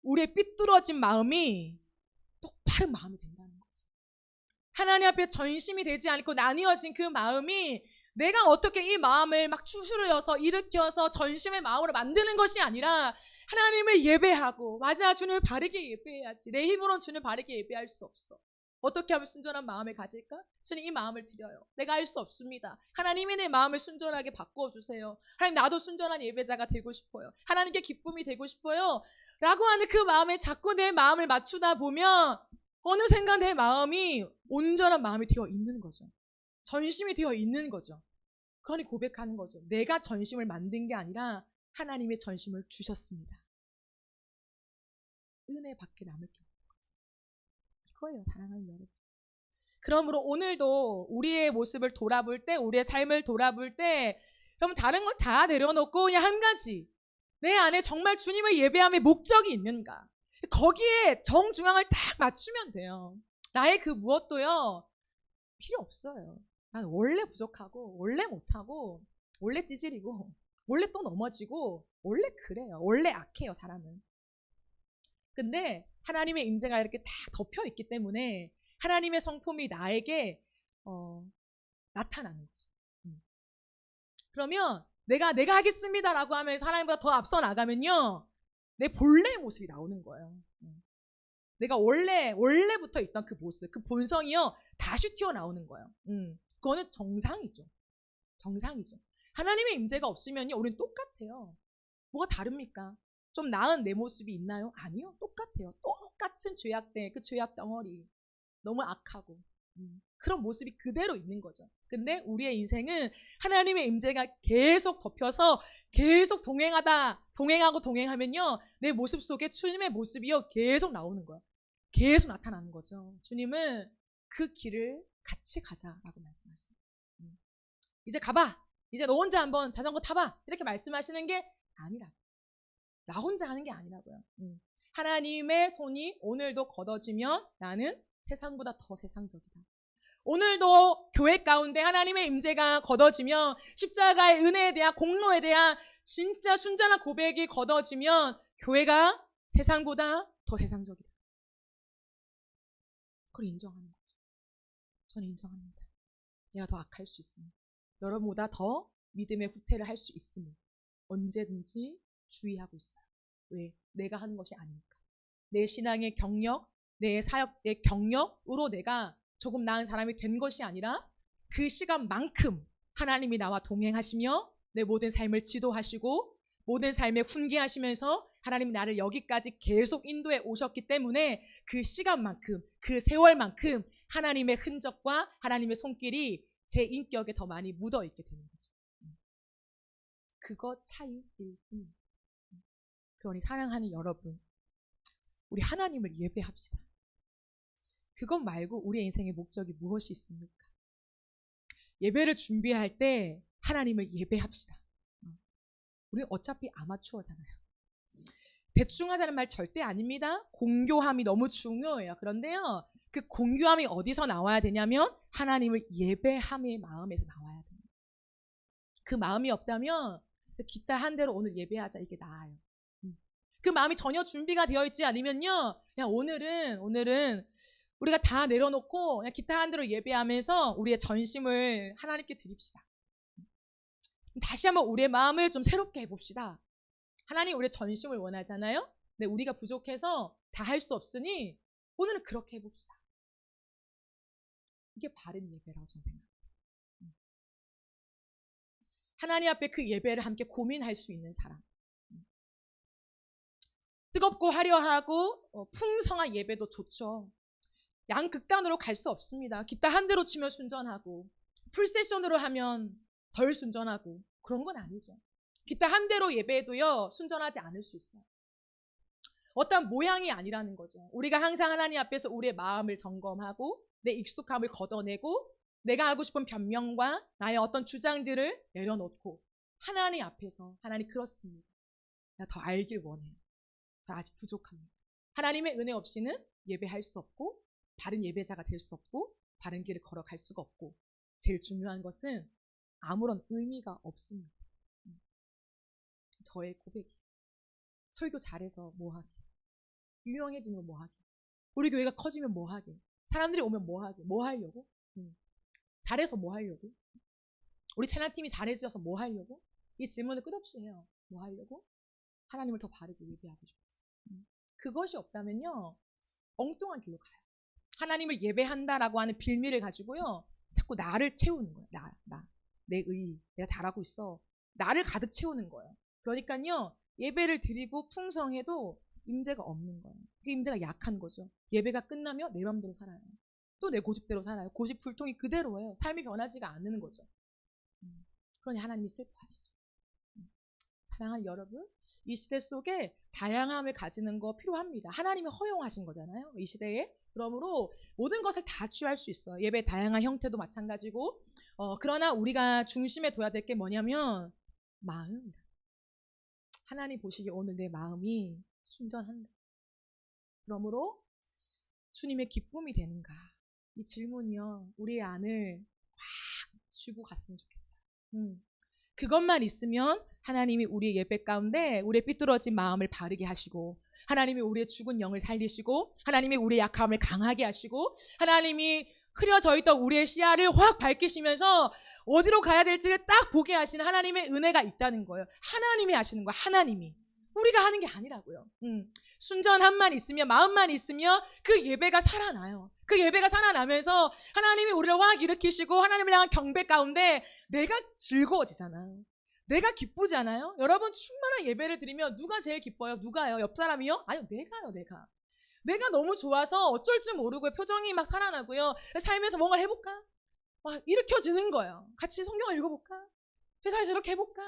우리의 삐뚤어진 마음이 똑바른 마음이 된다는 거죠. 하나님 앞에 전심이 되지 않고 나뉘어진 그 마음이, 내가 어떻게 이 마음을 막 추스려서 일으켜서 전심의 마음으로 만드는 것이 아니라 하나님을 예배하고, 맞아, 주님을 바르게 예배해야지. 내 힘으로는 주님을 바르게 예배할 수 없어. 어떻게 하면 순전한 마음을 가질까? 주님, 이 마음을 드려요. 내가 할 수 없습니다. 하나님이 내 마음을 순전하게 바꿔주세요. 하나님, 나도 순전한 예배자가 되고 싶어요. 하나님께 기쁨이 되고 싶어요. 라고 하는 그 마음에 자꾸 내 마음을 맞추다 보면 어느샌가 내 마음이 온전한 마음이 되어 있는 거죠. 전심이 되어 있는 거죠. 그러니 고백하는 거죠. 내가 전심을 만든 게 아니라 하나님의 전심을 주셨습니다. 은혜 밖에 남을 게 없는 거죠. 그거예요, 사랑하는 여러분. 그러므로 오늘도 우리의 모습을 돌아볼 때, 우리의 삶을 돌아볼 때, 여러분, 다른 건 다 내려놓고 그냥 한 가지, 내 안에 정말 주님을 예배함의 목적이 있는가, 거기에 정중앙을 딱 맞추면 돼요. 나의 그 무엇도요 필요 없어요. 난 원래 부족하고, 원래 못하고, 원래 찌질이고, 원래 또 넘어지고, 원래 그래요. 원래 악해요, 사람은. 근데 하나님의 임재가 이렇게 딱 덮여 있기 때문에 하나님의 성품이 나에게 나타나는 거죠. 그러면 내가 하겠습니다라고 하면서 하나님보다 더 앞서 나가면요, 내 본래의 모습이 나오는 거예요. 내가 원래부터 있던 그 모습, 그 본성이요 다시 튀어나오는 거예요. 그거는 정상이죠. 정상이죠. 하나님의 임재가 없으면요 우리는 똑같아요. 뭐가 다릅니까? 좀 나은 내 모습이 있나요? 아니요, 똑같아요. 똑같은 죄악된 그 죄악 덩어리, 너무 악하고 그런 모습이 그대로 있는 거죠. 근데 우리의 인생은 하나님의 임재가 계속 덮여서 계속 동행하고 동행하면요, 내 모습 속에 주님의 모습이요 계속 나오는 거예요. 계속 나타나는 거죠. 주님은 그 길을 같이 가자라고 말씀하시는 거예요. 이제 가봐. 이제 너 혼자 한번 자전거 타봐. 이렇게 말씀하시는 게 아니라고. 나 혼자 하는 게 아니라고요. 하나님의 손이 오늘도 걷어지면 나는 세상보다 더 세상적이다. 오늘도 교회 가운데 하나님의 임재가 걷어지면, 십자가의 은혜에 대한, 공로에 대한 진짜 순전한 고백이 걷어지면 교회가 세상보다 더 세상적이다. 그걸 인정하는 거죠. 저는 인정합니다. 내가 더 악할 수 있으니, 여러분보다 더 믿음의 후퇴를 할 수 있으니 언제든지 주의하고 있어요. 왜? 내가 하는 것이 아니니까. 내 신앙의 경력, 내 사역의 경력으로 내가 조금 나은 사람이 된 것이 아니라 그 시간만큼 하나님이 나와 동행하시며 내 모든 삶을 지도하시고 모든 삶에 훈계하시면서 하나님이 나를 여기까지 계속 인도해 오셨기 때문에 그 시간만큼, 그 세월만큼 하나님의 흔적과 하나님의 손길이 제 인격에 더 많이 묻어있게 되는 거죠. 그것 차이일 뿐입니다. 그러니 사랑하는 여러분, 우리 하나님을 예배합시다. 그것 말고 우리의 인생의 목적이 무엇이 있습니까? 예배를 준비할 때 하나님을 예배합시다. 우리는 어차피 아마추어잖아요. 대충 하자는 말 절대 아닙니다. 공교함이 너무 중요해요. 그런데요, 그 공교함이 어디서 나와야 되냐면 하나님을 예배함의 마음에서 나와야 돼요. 그 마음이 없다면 기타 한 대로 오늘 예배하자, 이게 나아요. 그 마음이 전혀 준비가 되어 있지 않으면요, 그냥 오늘은 우리가 다 내려놓고 그냥 기타 한 대로 예배하면서 우리의 전심을 하나님께 드립시다. 다시 한번 우리의 마음을 좀 새롭게 해봅시다. 하나님, 우리의 전심을 원하잖아요. 근데 우리가 부족해서 다 할 수 없으니 오늘은 그렇게 해봅시다. 이게 바른 예배라고 저는 생각해요. 하나님 앞에 그 예배를 함께 고민할 수 있는 사람. 뜨겁고 화려하고 풍성한 예배도 좋죠. 양극단으로 갈 수 없습니다. 기타 한 대로 치면 순전하고 풀세션으로 하면 덜 순전하고 그런 건 아니죠. 기타 한 대로 예배해도요 순전하지 않을 수 있어요. 어떤 모양이 아니라는 거죠. 우리가 항상 하나님 앞에서 우리의 마음을 점검하고 내 익숙함을 걷어내고 내가 하고 싶은 변명과 나의 어떤 주장들을 내려놓고 하나님 앞에서, 하나님 그렇습니다. 내가 더 알길 원해요. 저 아직 부족합니다. 하나님의 은혜 없이는 예배할 수 없고 바른 예배자가 될 수 없고 바른 길을 걸어갈 수가 없고 제일 중요한 것은 아무런 의미가 없습니다. 저의 고백이 설교 잘해서 뭐하게, 유명해지면 뭐하게, 우리 교회가 커지면 뭐하게, 사람들이 오면 뭐하게, 뭐 하려고, 잘해서 뭐 하려고, 우리 채널팀이 잘해져서 뭐 하려고, 이 질문을 끝없이 해요. 뭐 하려고? 하나님을 더 바르게 예배하고 싶어서. 그것이 없다면요 엉뚱한 길로 가요. 하나님을 예배한다라고 하는 빌미를 가지고요 자꾸 나를 채우는 거예요. 내 의, 내가 잘하고 있어, 나를 가득 채우는 거예요. 그러니까요 예배를 드리고 풍성해도 임재가 없는 거예요. 그 임재가 약한 거죠. 예배가 끝나면 내 맘대로 살아요. 또 내 고집대로 살아요. 고집불통이 그대로예요. 삶이 변하지가 않는 거죠. 그러니 하나님이 슬퍼하시죠. 사랑하는 여러분, 이 시대 속에 다양함을 가지는 거 필요합니다. 하나님이 허용하신 거잖아요, 이 시대에. 그러므로 모든 것을 다 취할 수 있어요. 예배의 다양한 형태도 마찬가지고 그러나 우리가 중심에 둬야 될 게 뭐냐면 마음이다. 하나님 보시기에 오늘 내 마음이 순전한다. 그러므로 주님의 기쁨이 되는가, 이 질문이요 우리의 안을 꽉 쥐고 갔으면 좋겠어요. 그것만 있으면 하나님이 우리의 예배 가운데 우리의 삐뚤어진 마음을 바르게 하시고, 하나님이 우리의 죽은 영을 살리시고, 하나님이 우리의 약함을 강하게 하시고, 하나님이 흐려져 있던 우리의 시야를 확 밝히시면서 어디로 가야 될지를 딱 보게 하시는 하나님의 은혜가 있다는 거예요. 하나님이 하시는 거예요. 하나님이. 우리가 하는 게 아니라고요. 순전함만 있으면, 마음만 있으면 그 예배가 살아나요. 그 예배가 살아나면서 하나님이 우리를 확 일으키시고 하나님을 향한 경배 가운데 내가 즐거워지잖아요. 내가 기쁘잖아요. 여러분, 충만한 예배를 드리면 누가 제일 기뻐요? 누가요? 옆 사람이요? 아니요, 내가요, 내가. 내가 너무 좋아서 어쩔 줄 모르고 표정이 막 살아나고요. 삶에서 뭔가 해볼까? 막 일으켜지는 거예요. 같이 성경을 읽어볼까? 회사에서 이렇게 해볼까?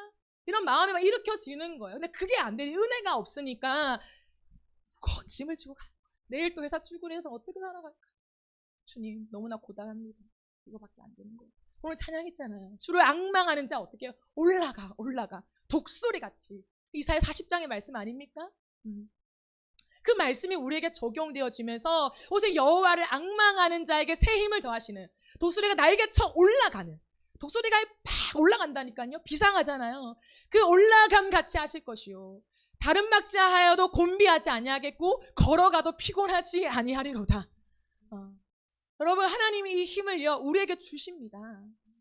이런 마음이 막 일으켜지는 거예요. 근데 그게 안 돼. 은혜가 없으니까 무거운 짐을 지고 가. 내일 또 회사 출근해서 어떻게 살아갈까? 주님 너무나 고단합니다. 이거밖에 안 되는 거예요. 오늘 찬양했잖아요. 주를 앙망하는 자 어떻게 해요? 올라가. 독수리 같이. 이사야 40장의 말씀 아닙니까? 그 말씀이 우리에게 적용되어지면서 오직 여호와를 앙망하는 자에게 새 힘을 더하시는, 독수리가 날개쳐 올라가는, 독수리가 팍 올라간다니까요. 비상하잖아요. 그 올라감 같이 하실 것이요. 다른 막자 하여도 곤비하지 아니하겠고 걸어가도 피곤하지 아니하리로다. 여러분, 하나님이 이 힘을요 우리에게 주십니다.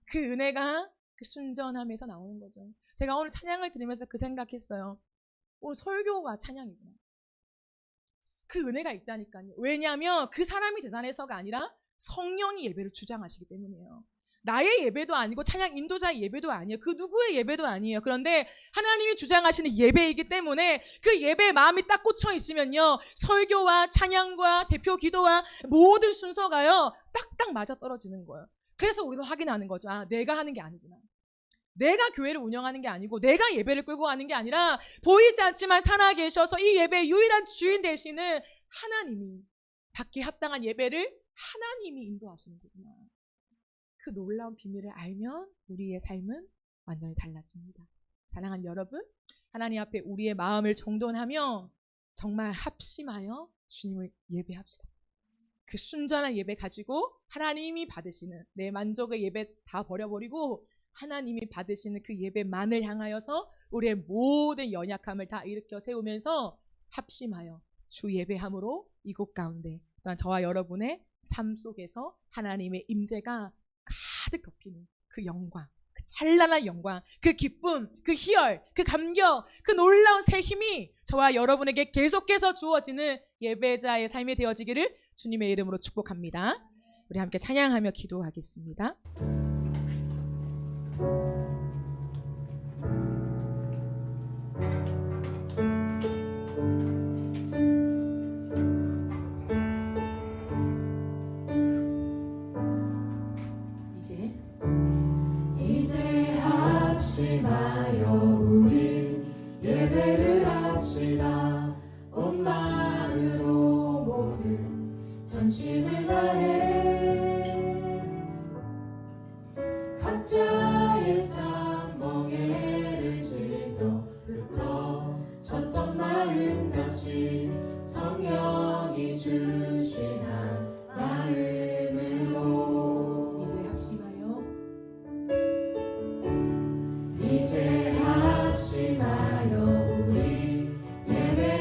그 은혜가 그 순전함에서 나오는 거죠. 제가 오늘 찬양을 들으면서 그 생각했어요. 오늘 설교가 찬양이구나. 그 은혜가 있다니까요. 왜냐하면 그 사람이 대단해서가 아니라 성령이 예배를 주장하시기 때문이에요. 나의 예배도 아니고 찬양 인도자의 예배도 아니에요. 그 누구의 예배도 아니에요. 그런데 하나님이 주장하시는 예배이기 때문에 그 예배에 마음이 딱 꽂혀 있으면요, 설교와 찬양과 대표 기도와 모든 순서가요 딱딱 맞아 떨어지는 거예요. 그래서 우리도 확인하는 거죠. 아, 내가 하는 게 아니구나. 내가 교회를 운영하는 게 아니고 내가 예배를 끌고 가는 게 아니라 보이지 않지만 살아계셔서 이 예배의 유일한 주인 되시는 하나님이, 받기 합당한 예배를 하나님이 인도하시는 거구나. 그 놀라운 비밀을 알면 우리의 삶은 완전히 달라집니다. 사랑하는 여러분, 하나님 앞에 우리의 마음을 정돈하며 정말 합심하여 주님을 예배합시다. 그 순전한 예배 가지고 하나님이 받으시는 내 만족의 예배 다 버려버리고 하나님이 받으시는 그 예배만을 향하여서 우리의 모든 연약함을 다 일으켜 세우면서 합심하여 주 예배함으로 이곳 가운데 또한 저와 여러분의 삶 속에서 하나님의 임재가 가득 덮이는 그 영광, 그 찬란한 영광, 그 기쁨, 그 희열, 그 감격, 그 놀라운 새 힘이 저와 여러분에게 계속해서 주어지는 예배자의 삶이 되어지기를 주님의 이름으로 축복합니다. 우리 함께 찬양하며 기도하겠습니다. 이제 합심하여 우리 예배를 합시다. 온 마음으로 모든 전심을 다해 각자의 삶 멍에를 지며 흩어졌던 마음 다시 성령이 주시는 마음으로 이제 합심하여 우리 예배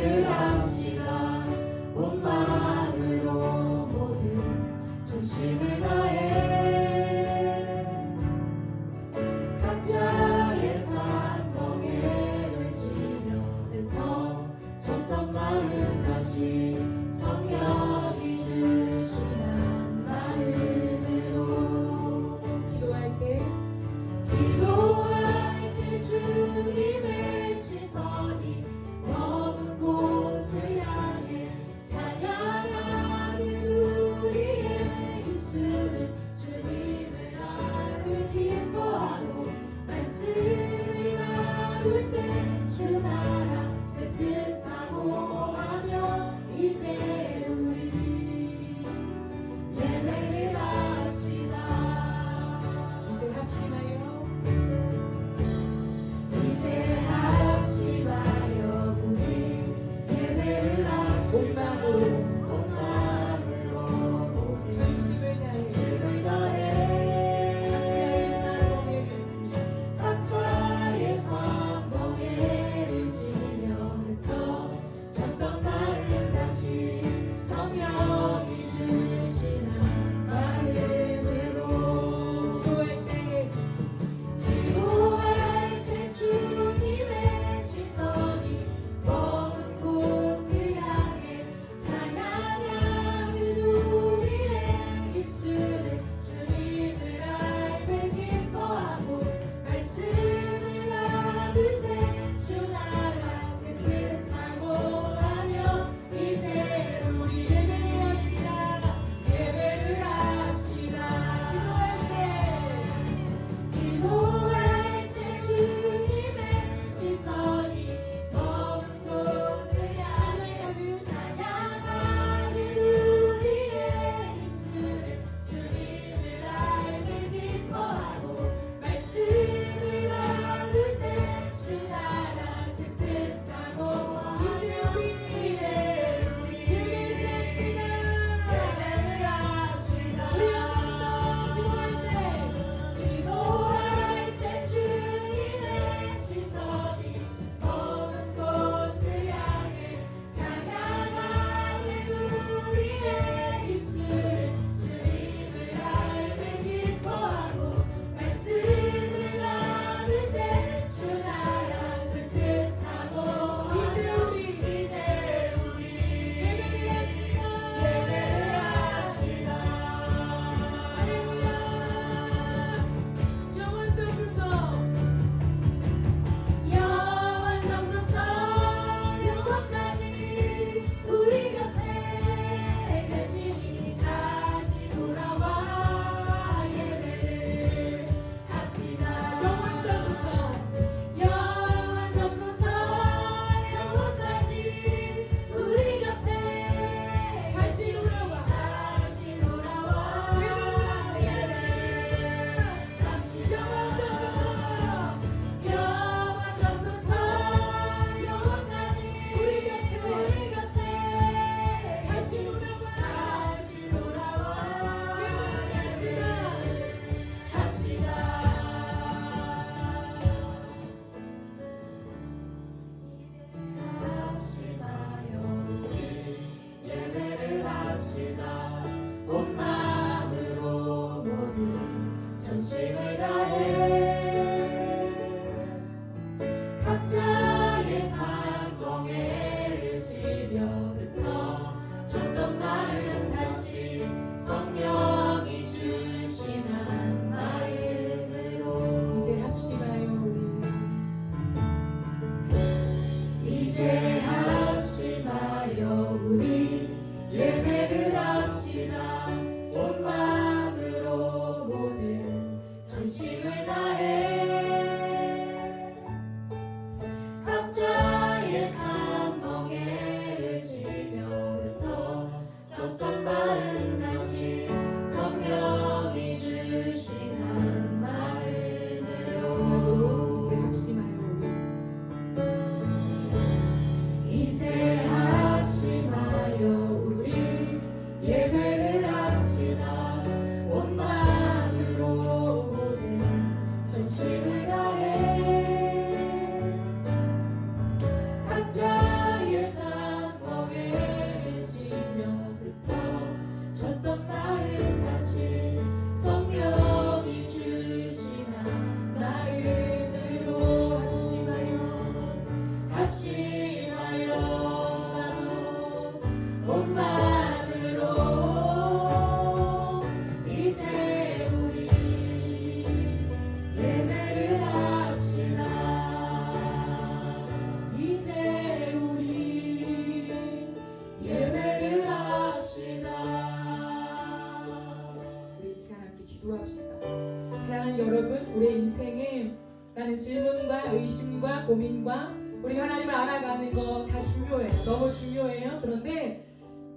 기도합시다. 사랑하는 여러분, 우리의 인생에 나는 질문과 의심과 고민과 우리 하나님을 알아가는 거 다 중요해요. 너무 중요해요. 그런데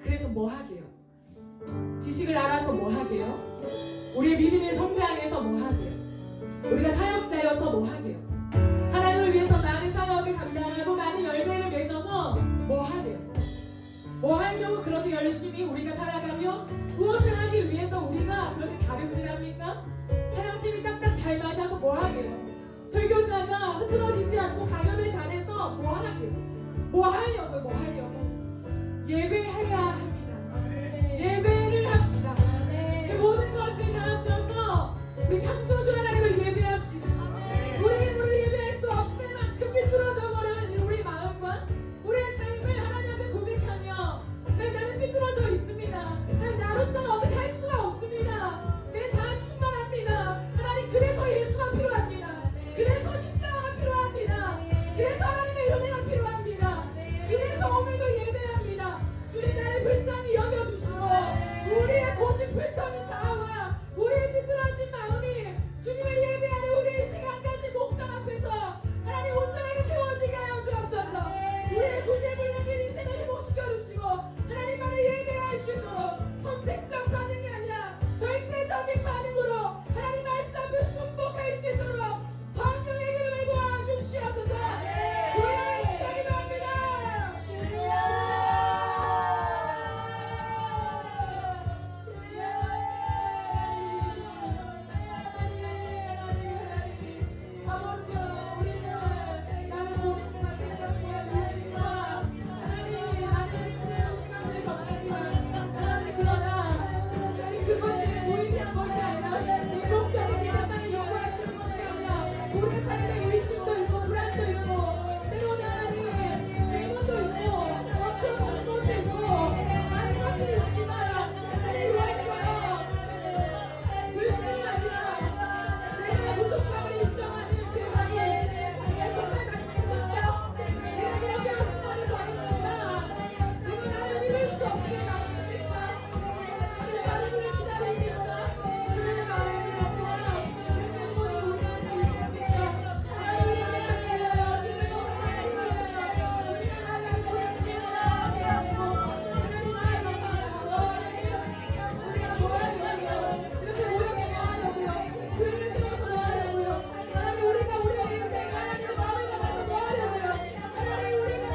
그래서 뭐 하게요? 지식을 알아서 뭐 하게요? 우리의 믿음의 성장에서 뭐 하게요? 우리가 사역자여서 뭐 하게요? 하나님을 위해서 많은 사역을 감당하고 많은 열매를 맺어서 뭐 하게요? 뭐 하려고 그렇게 열심히 우리가 살아가며 무엇을 하기 위해서 우리가 그렇게 다름질합니까? 찬양팀이 딱딱 잘 맞아서 뭐 하게요? 설교자가 흐트러지지 않고 강연을 잘해서 뭐 하게요? 뭐 하려고요? 뭐 하려고? 예배해야 합니다. 예배를 합시다. 그 모든 것을 다 합쳐서 우리 창조주 하나님을 예배합시다. 우리 힘으로 예배할 수 없을 만큼 비뚤어져 버린 우리 마음과 우리의 삶을 하나님 앞에 고백하며 나는 비뚤어져 있습니다. 난 나로서는 어떻게 할 수가 없습니다. 내 자아 충만합니다. 하나님, 그래서 예수가 필요합니다. 그래서 십자가가 필요합니다. 그래서 하나님의 은혜가 필요합니다. 그래서 오늘도 예배합니다. 주님, 나를 불쌍히 여겨주시고 우리의 고집불통인 자아와 우리의 비뚤어진 마음이 주님을 예배하는 우리의 인생 한 가지 목적 앞에서 하나님 온전하게 세워지게 하여 주옵소서. 우리의 구제불능인 인생을 회복시켜 주시고 하나님만을 예배할 수 있도록 선택적 반응이 아니라 절대적인 반응으로 하나님 말씀 앞에 순복할 수 있도록 성령의 기름을 부어 주시옵소서. 주의 시간이 나옵니다. 아버지여, 우리는 나를 고민과 생각과 의심과 하나님 많은 힘든 시간을 겪습니다. 하나님, 그러나 저희 그것이 무의미한 것이 아니라 인공적인 미래만을 요구하시는 것이 아니라 우리의 삶에 의심도 있고 불안도 있고 때로는 하나님 질문도 있고 멈춰서는 것도 있고 많은 것들이 있지만 하나님, 이와처럼 의심이 아니라 내가 부족함을 인정하는 제각이 정말 맞습니까? 내가 그렇게 하시다는 저있지만 내가 나를 믿을 수 없을 것 같습니까? 하나님, 다른 일을 기다립니까? 그의 마음이 없어요. 그 질문이 우리 안에 있습니까? 하나님, 주님의 것을 살펴보며 우리가 나아갈 우리의 지혜를 해가지고 신앙의 영광을 하나님, 우리가 뭐 하려고요? 이렇게 모여서 뭐 하려고요? 교회를 세워서 뭐 하려고요? 하나님, 우리가 우리의 인생 하나님의 마음을 받아서 뭐 하려고요? 하나님, 우리가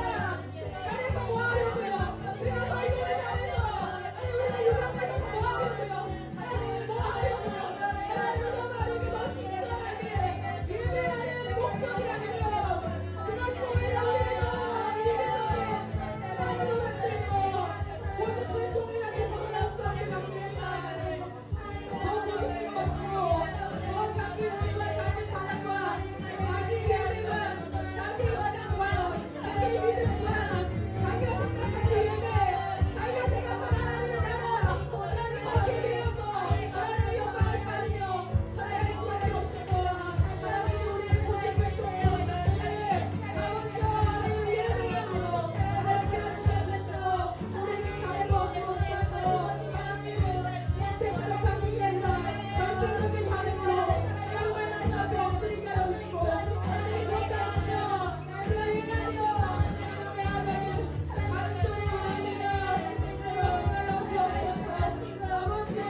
잘해서 뭐 하려고요? 우리가 설교를 잘해서 하나님, 우리가 유명 받아서 뭐 하려고요? 하나님, 뭐 하려고요? 하나님, 더 바르게 더 순전하게 예배하는 목적이 아니라 그것이 오히려 우리가 이기적인 하나님으로 만들며 고집불통이라는 벗어날 수 없게 만듭니다. 더 고집스러워지고 더 자기 의와 자기 바람과 자기 예배와 자기 신앙과 자기 믿음과 자기가 생각하는 예배, 자기가 생각하는 하나님을 따라 하나님 거기에 대해서 하나님의 영광을 가리며 살아갈 수밖에 없습니다. 하나님, 우리의 고집불통이여 아버지가 하나님을 예배함으로 하나님께 합주하셔서 우리를 가르쳐 주옵소서. 하나님, 선택적 반응에서 절대적인 반응으로 영원한 하나님 앞에 엎드리게 하시고 하나님, 그렇다 하시면 우리가 인하여 하나님 간절히 원합니다. 역사여 주옵소서. 아버지여,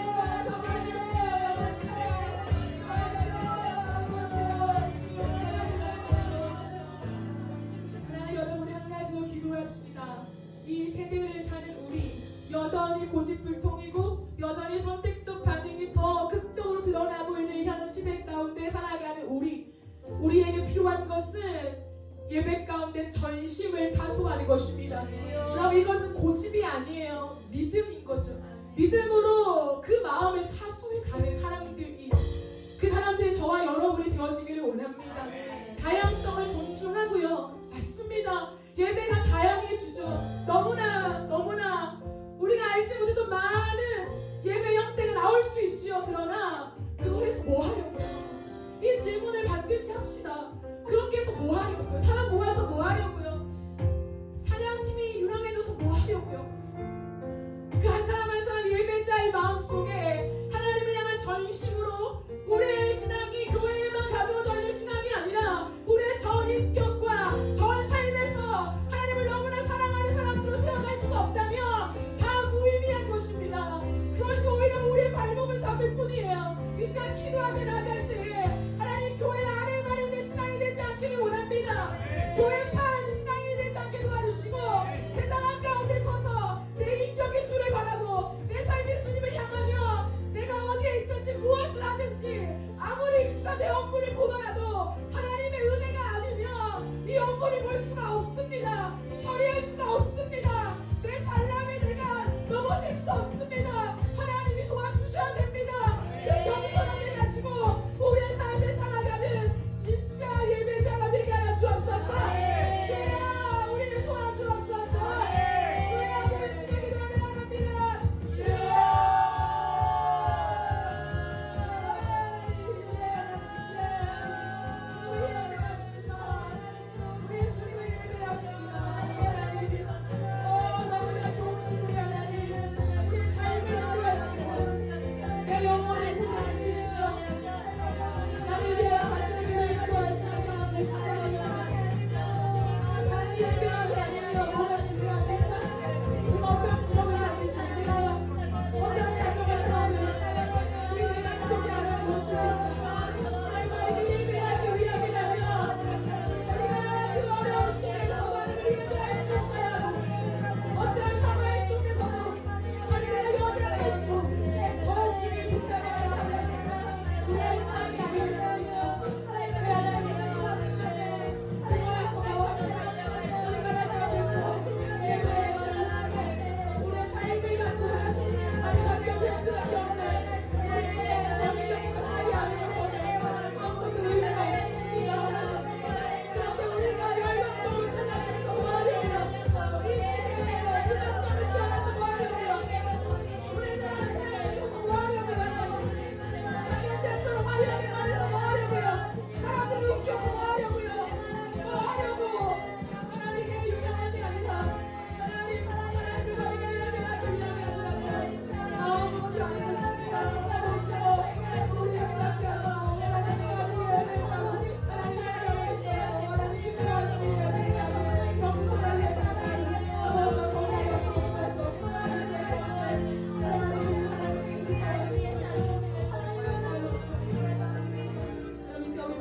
사랑하는 여러분, 우리 한 가지 더 기도합시다. 이 세대를 사는 우리, 여전히 고집불통이고 여전히 선택적 반응이 더 극적으로 드러나고 있는 이 현 시대 가운데 살아가는 우리에게 필요한 것은 예배 가운데 전심을 사수하는 것입니다. 그럼 이것은 고집이 아니에요. 믿음인 거죠. 믿음으로 그 마음을 사수해 가는 사람들이, 그 사람들이 저와 여러분이 되어지기를 원합니다. 다양성을 존중하고요. 맞습니다. 예배가 다양해지죠. 너무나 우리가 알지 못해도 많은 예배 형태가 나올 수 있지요. 그러나 그거에서 뭐 하려고요? 이 질문을 반드시 합시다. 그렇게 해서 뭐 하려고요? 사람 모아서 뭐 하려고요? 찬양팀이 유명해져서 뭐 하려고요? 그 한 사람 한 사람 예배자의 마음속에 하나님을 향한 전심으로 뿐이에요. 이 시간 기도하며 나갈 때에 하나님 교회 안에만 있는 신앙이 되지 않기를 원합니다. 교회판 신앙이 되지 않게 도와주시고 세상 한가운데 서서 내 인격의 주를 바라고 내 삶의 주님을 향하며 내가 어디에 있든지 무엇을 하든지 아무리 익숙한 내 업무를 보더라도 하나님의 은혜가 아니면 이 업무를 볼 수가 없습니다. 처리할 수가 없습니다. 내 잘남에 내가 넘어질 수 없습니다. 하나님이 도와주셔야 됩니다. 그 겸손함을 가지고 우리의 삶을 살아가는 진짜 예배자가 되게 하여 주옵소서. 주여 우리를 도와주옵소서. 주여 우리 주의 기도하며 나갑니다.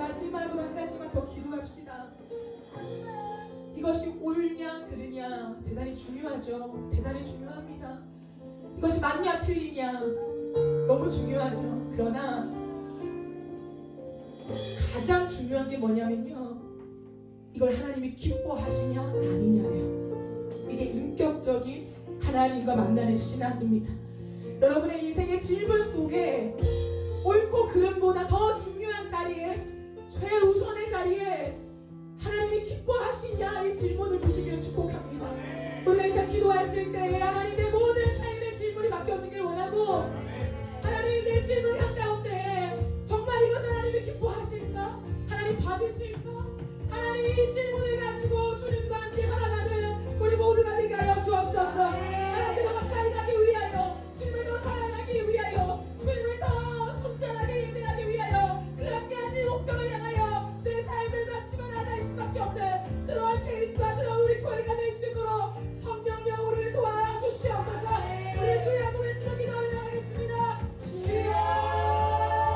마지막으로 한 가지만 더 기도합시다. 이것이 옳냐 그르냐 대단히 중요하죠. 대단히 중요합니다. 이것이 맞냐 틀리냐 너무 중요하죠. 그러나 가장 중요한 게 뭐냐면요, 이걸 하나님이 기뻐하시냐 아니냐예요. 이게 인격적인 하나님과 만나는 신앙입니다. 여러분의 인생의 질문 속에 옳고 그름보다 더 중요한 자리에, 최우선의 자리에 하나님이 기뻐하시냐 이 질문을 두시기를 축복합니다. 우리가 이 시간 기도하실 때 하나님 내 모든 삶의 질문이 맡겨지길 원하고, 하나님 내 질문 한가운데 정말 이것을 하나님이 기뻐하실까? 하나님 받으실까? 하나님 이 질문을 가지고 주님과 함께 살아가는 우리 모두가 되게 하여 주옵소서. 하나님께 더 가까이 가기 위하여, 주님을 더 사랑하기 위하여, 주님을 더 순전하게 예배하기 위하여, 그 한 가지 목적을 향하여 내 삶을 바치며 나갈 수밖에 없는 그러한 개인과 그러한 우리 교회가 될 수 있도록 성령여 우리를 도와주시옵소서. 우리 주의 한번 외치며 기도하며 나가겠습니다. 주여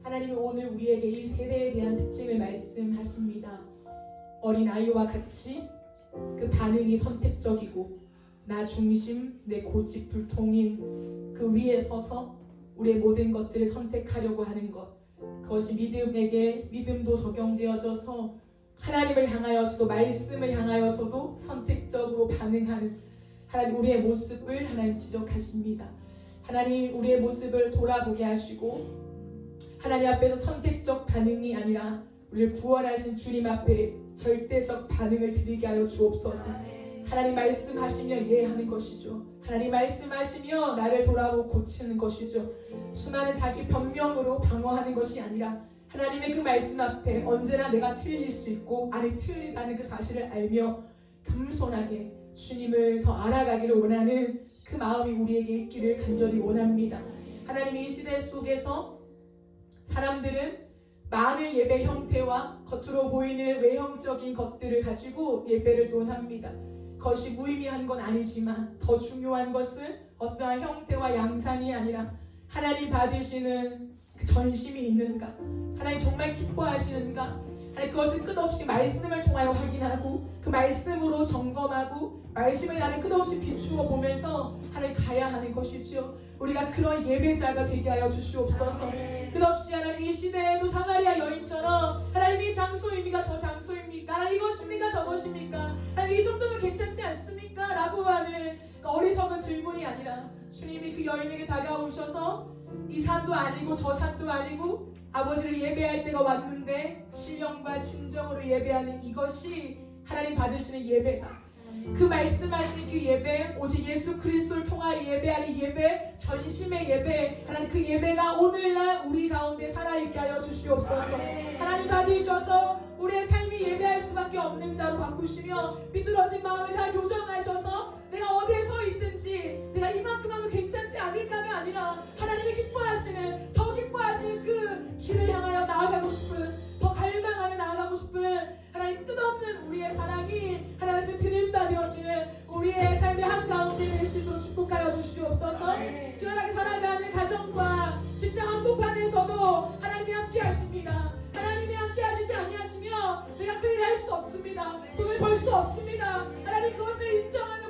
하나님이 오늘 우리에게 이 세대에 대한 특징을 말씀하십니다. 어린아이와 같이 그 반응이 선택적이고 나 중심, 내 고집 불통인 그 위에 서서 우리의 모든 것들을 선택하려고 하는 것, 그것이 믿음에게 믿음도 적용되어져서 하나님을 향하여서도 말씀을 향하여서도 선택적으로 반응하는 하나님, 우리의 모습을 하나님 지적하십니다. 하나님, 우리의 모습을 돌아보게 하시고 하나님 앞에서 선택적 반응이 아니라 우리를 구원하신 주님 앞에 절대적 반응을 드리게 하여 주옵소서. 하나님 말씀하시며 이해하는 것이죠. 하나님 말씀하시며 나를 돌아보고 고치는 것이죠. 수많은 자기 변명으로 방어하는 것이 아니라 하나님의 그 말씀 앞에 언제나 내가 틀릴 수 있고 아니 틀리다는 그 사실을 알며 겸손하게 주님을 더 알아가기를 원하는 그 마음이 우리에게 있기를 간절히 원합니다. 하나님, 이 시대 속에서 사람들은 많은 예배 형태와 겉으로 보이는 외형적인 것들을 가지고 예배를 논합니다. 그것이 무의미한 건 아니지만 더 중요한 것은 어떠한 형태와 양상이 아니라 하나님 받으시는 그 전심이 있는가, 하나님 정말 기뻐하시는가, 하나님 그것을 끝없이 말씀을 통하여 확인하고 그 말씀으로 점검하고 말씀을 나는 끝없이 비추어 보면서 하나님 가야 하는 것이죠. 우리가 그런 예배자가 되게 하여 주시옵소서. 끝없이 하나님 이 시대에도 사마리아 여인처럼 하나님 이 장소입니까 저 장소입니까, 하나님 이것입니까 저것입니까, 하나님 이 정도면 괜찮지 않습니까? 라고 하는 그 어리석은 질문이 아니라 주님이 그 여인에게 다가오셔서 이 산도 아니고 저 산도 아니고 아버지를 예배할 때가 왔는데 신령과 진정으로 예배하는 이것이 하나님 받으시는 예배다. 그 말씀하신 그 예배, 오직 예수 그리스도를 통하여 예배하는 예배, 전심의 예배, 하나님 그 예배가 오늘날 우리 가운데 살아있게 하여 주시옵소서. 하나님 받으셔서 우리의 삶이 예배할 수밖에 없는 자로 바꾸시며 삐뚤어진 마음을 다 교정하셔서 내가 어디에 서 있든지 내가 이만큼 하면 괜찮지 않을까가 아니라 하나님이 기뻐하시는, 더 기뻐하시는 그 길을 향하여 나아가고 싶은, 더 갈망하며 나아가고 싶은 하나님 끝없는 우리의 사랑이 하나님 앞에 드림받아지는 우리의 삶의 한가운데 될 수 있도록 축복하여 주시옵소서. 시원하게 살아가는 가정과 직장 한복판에서도 하나님이 함께 하십니다. 하나님이 함께 하시지 아니하시며 내가 그 일을 할 수 없습니다. 돈을 벌 수 없습니다. 하나님 그것을 인정하며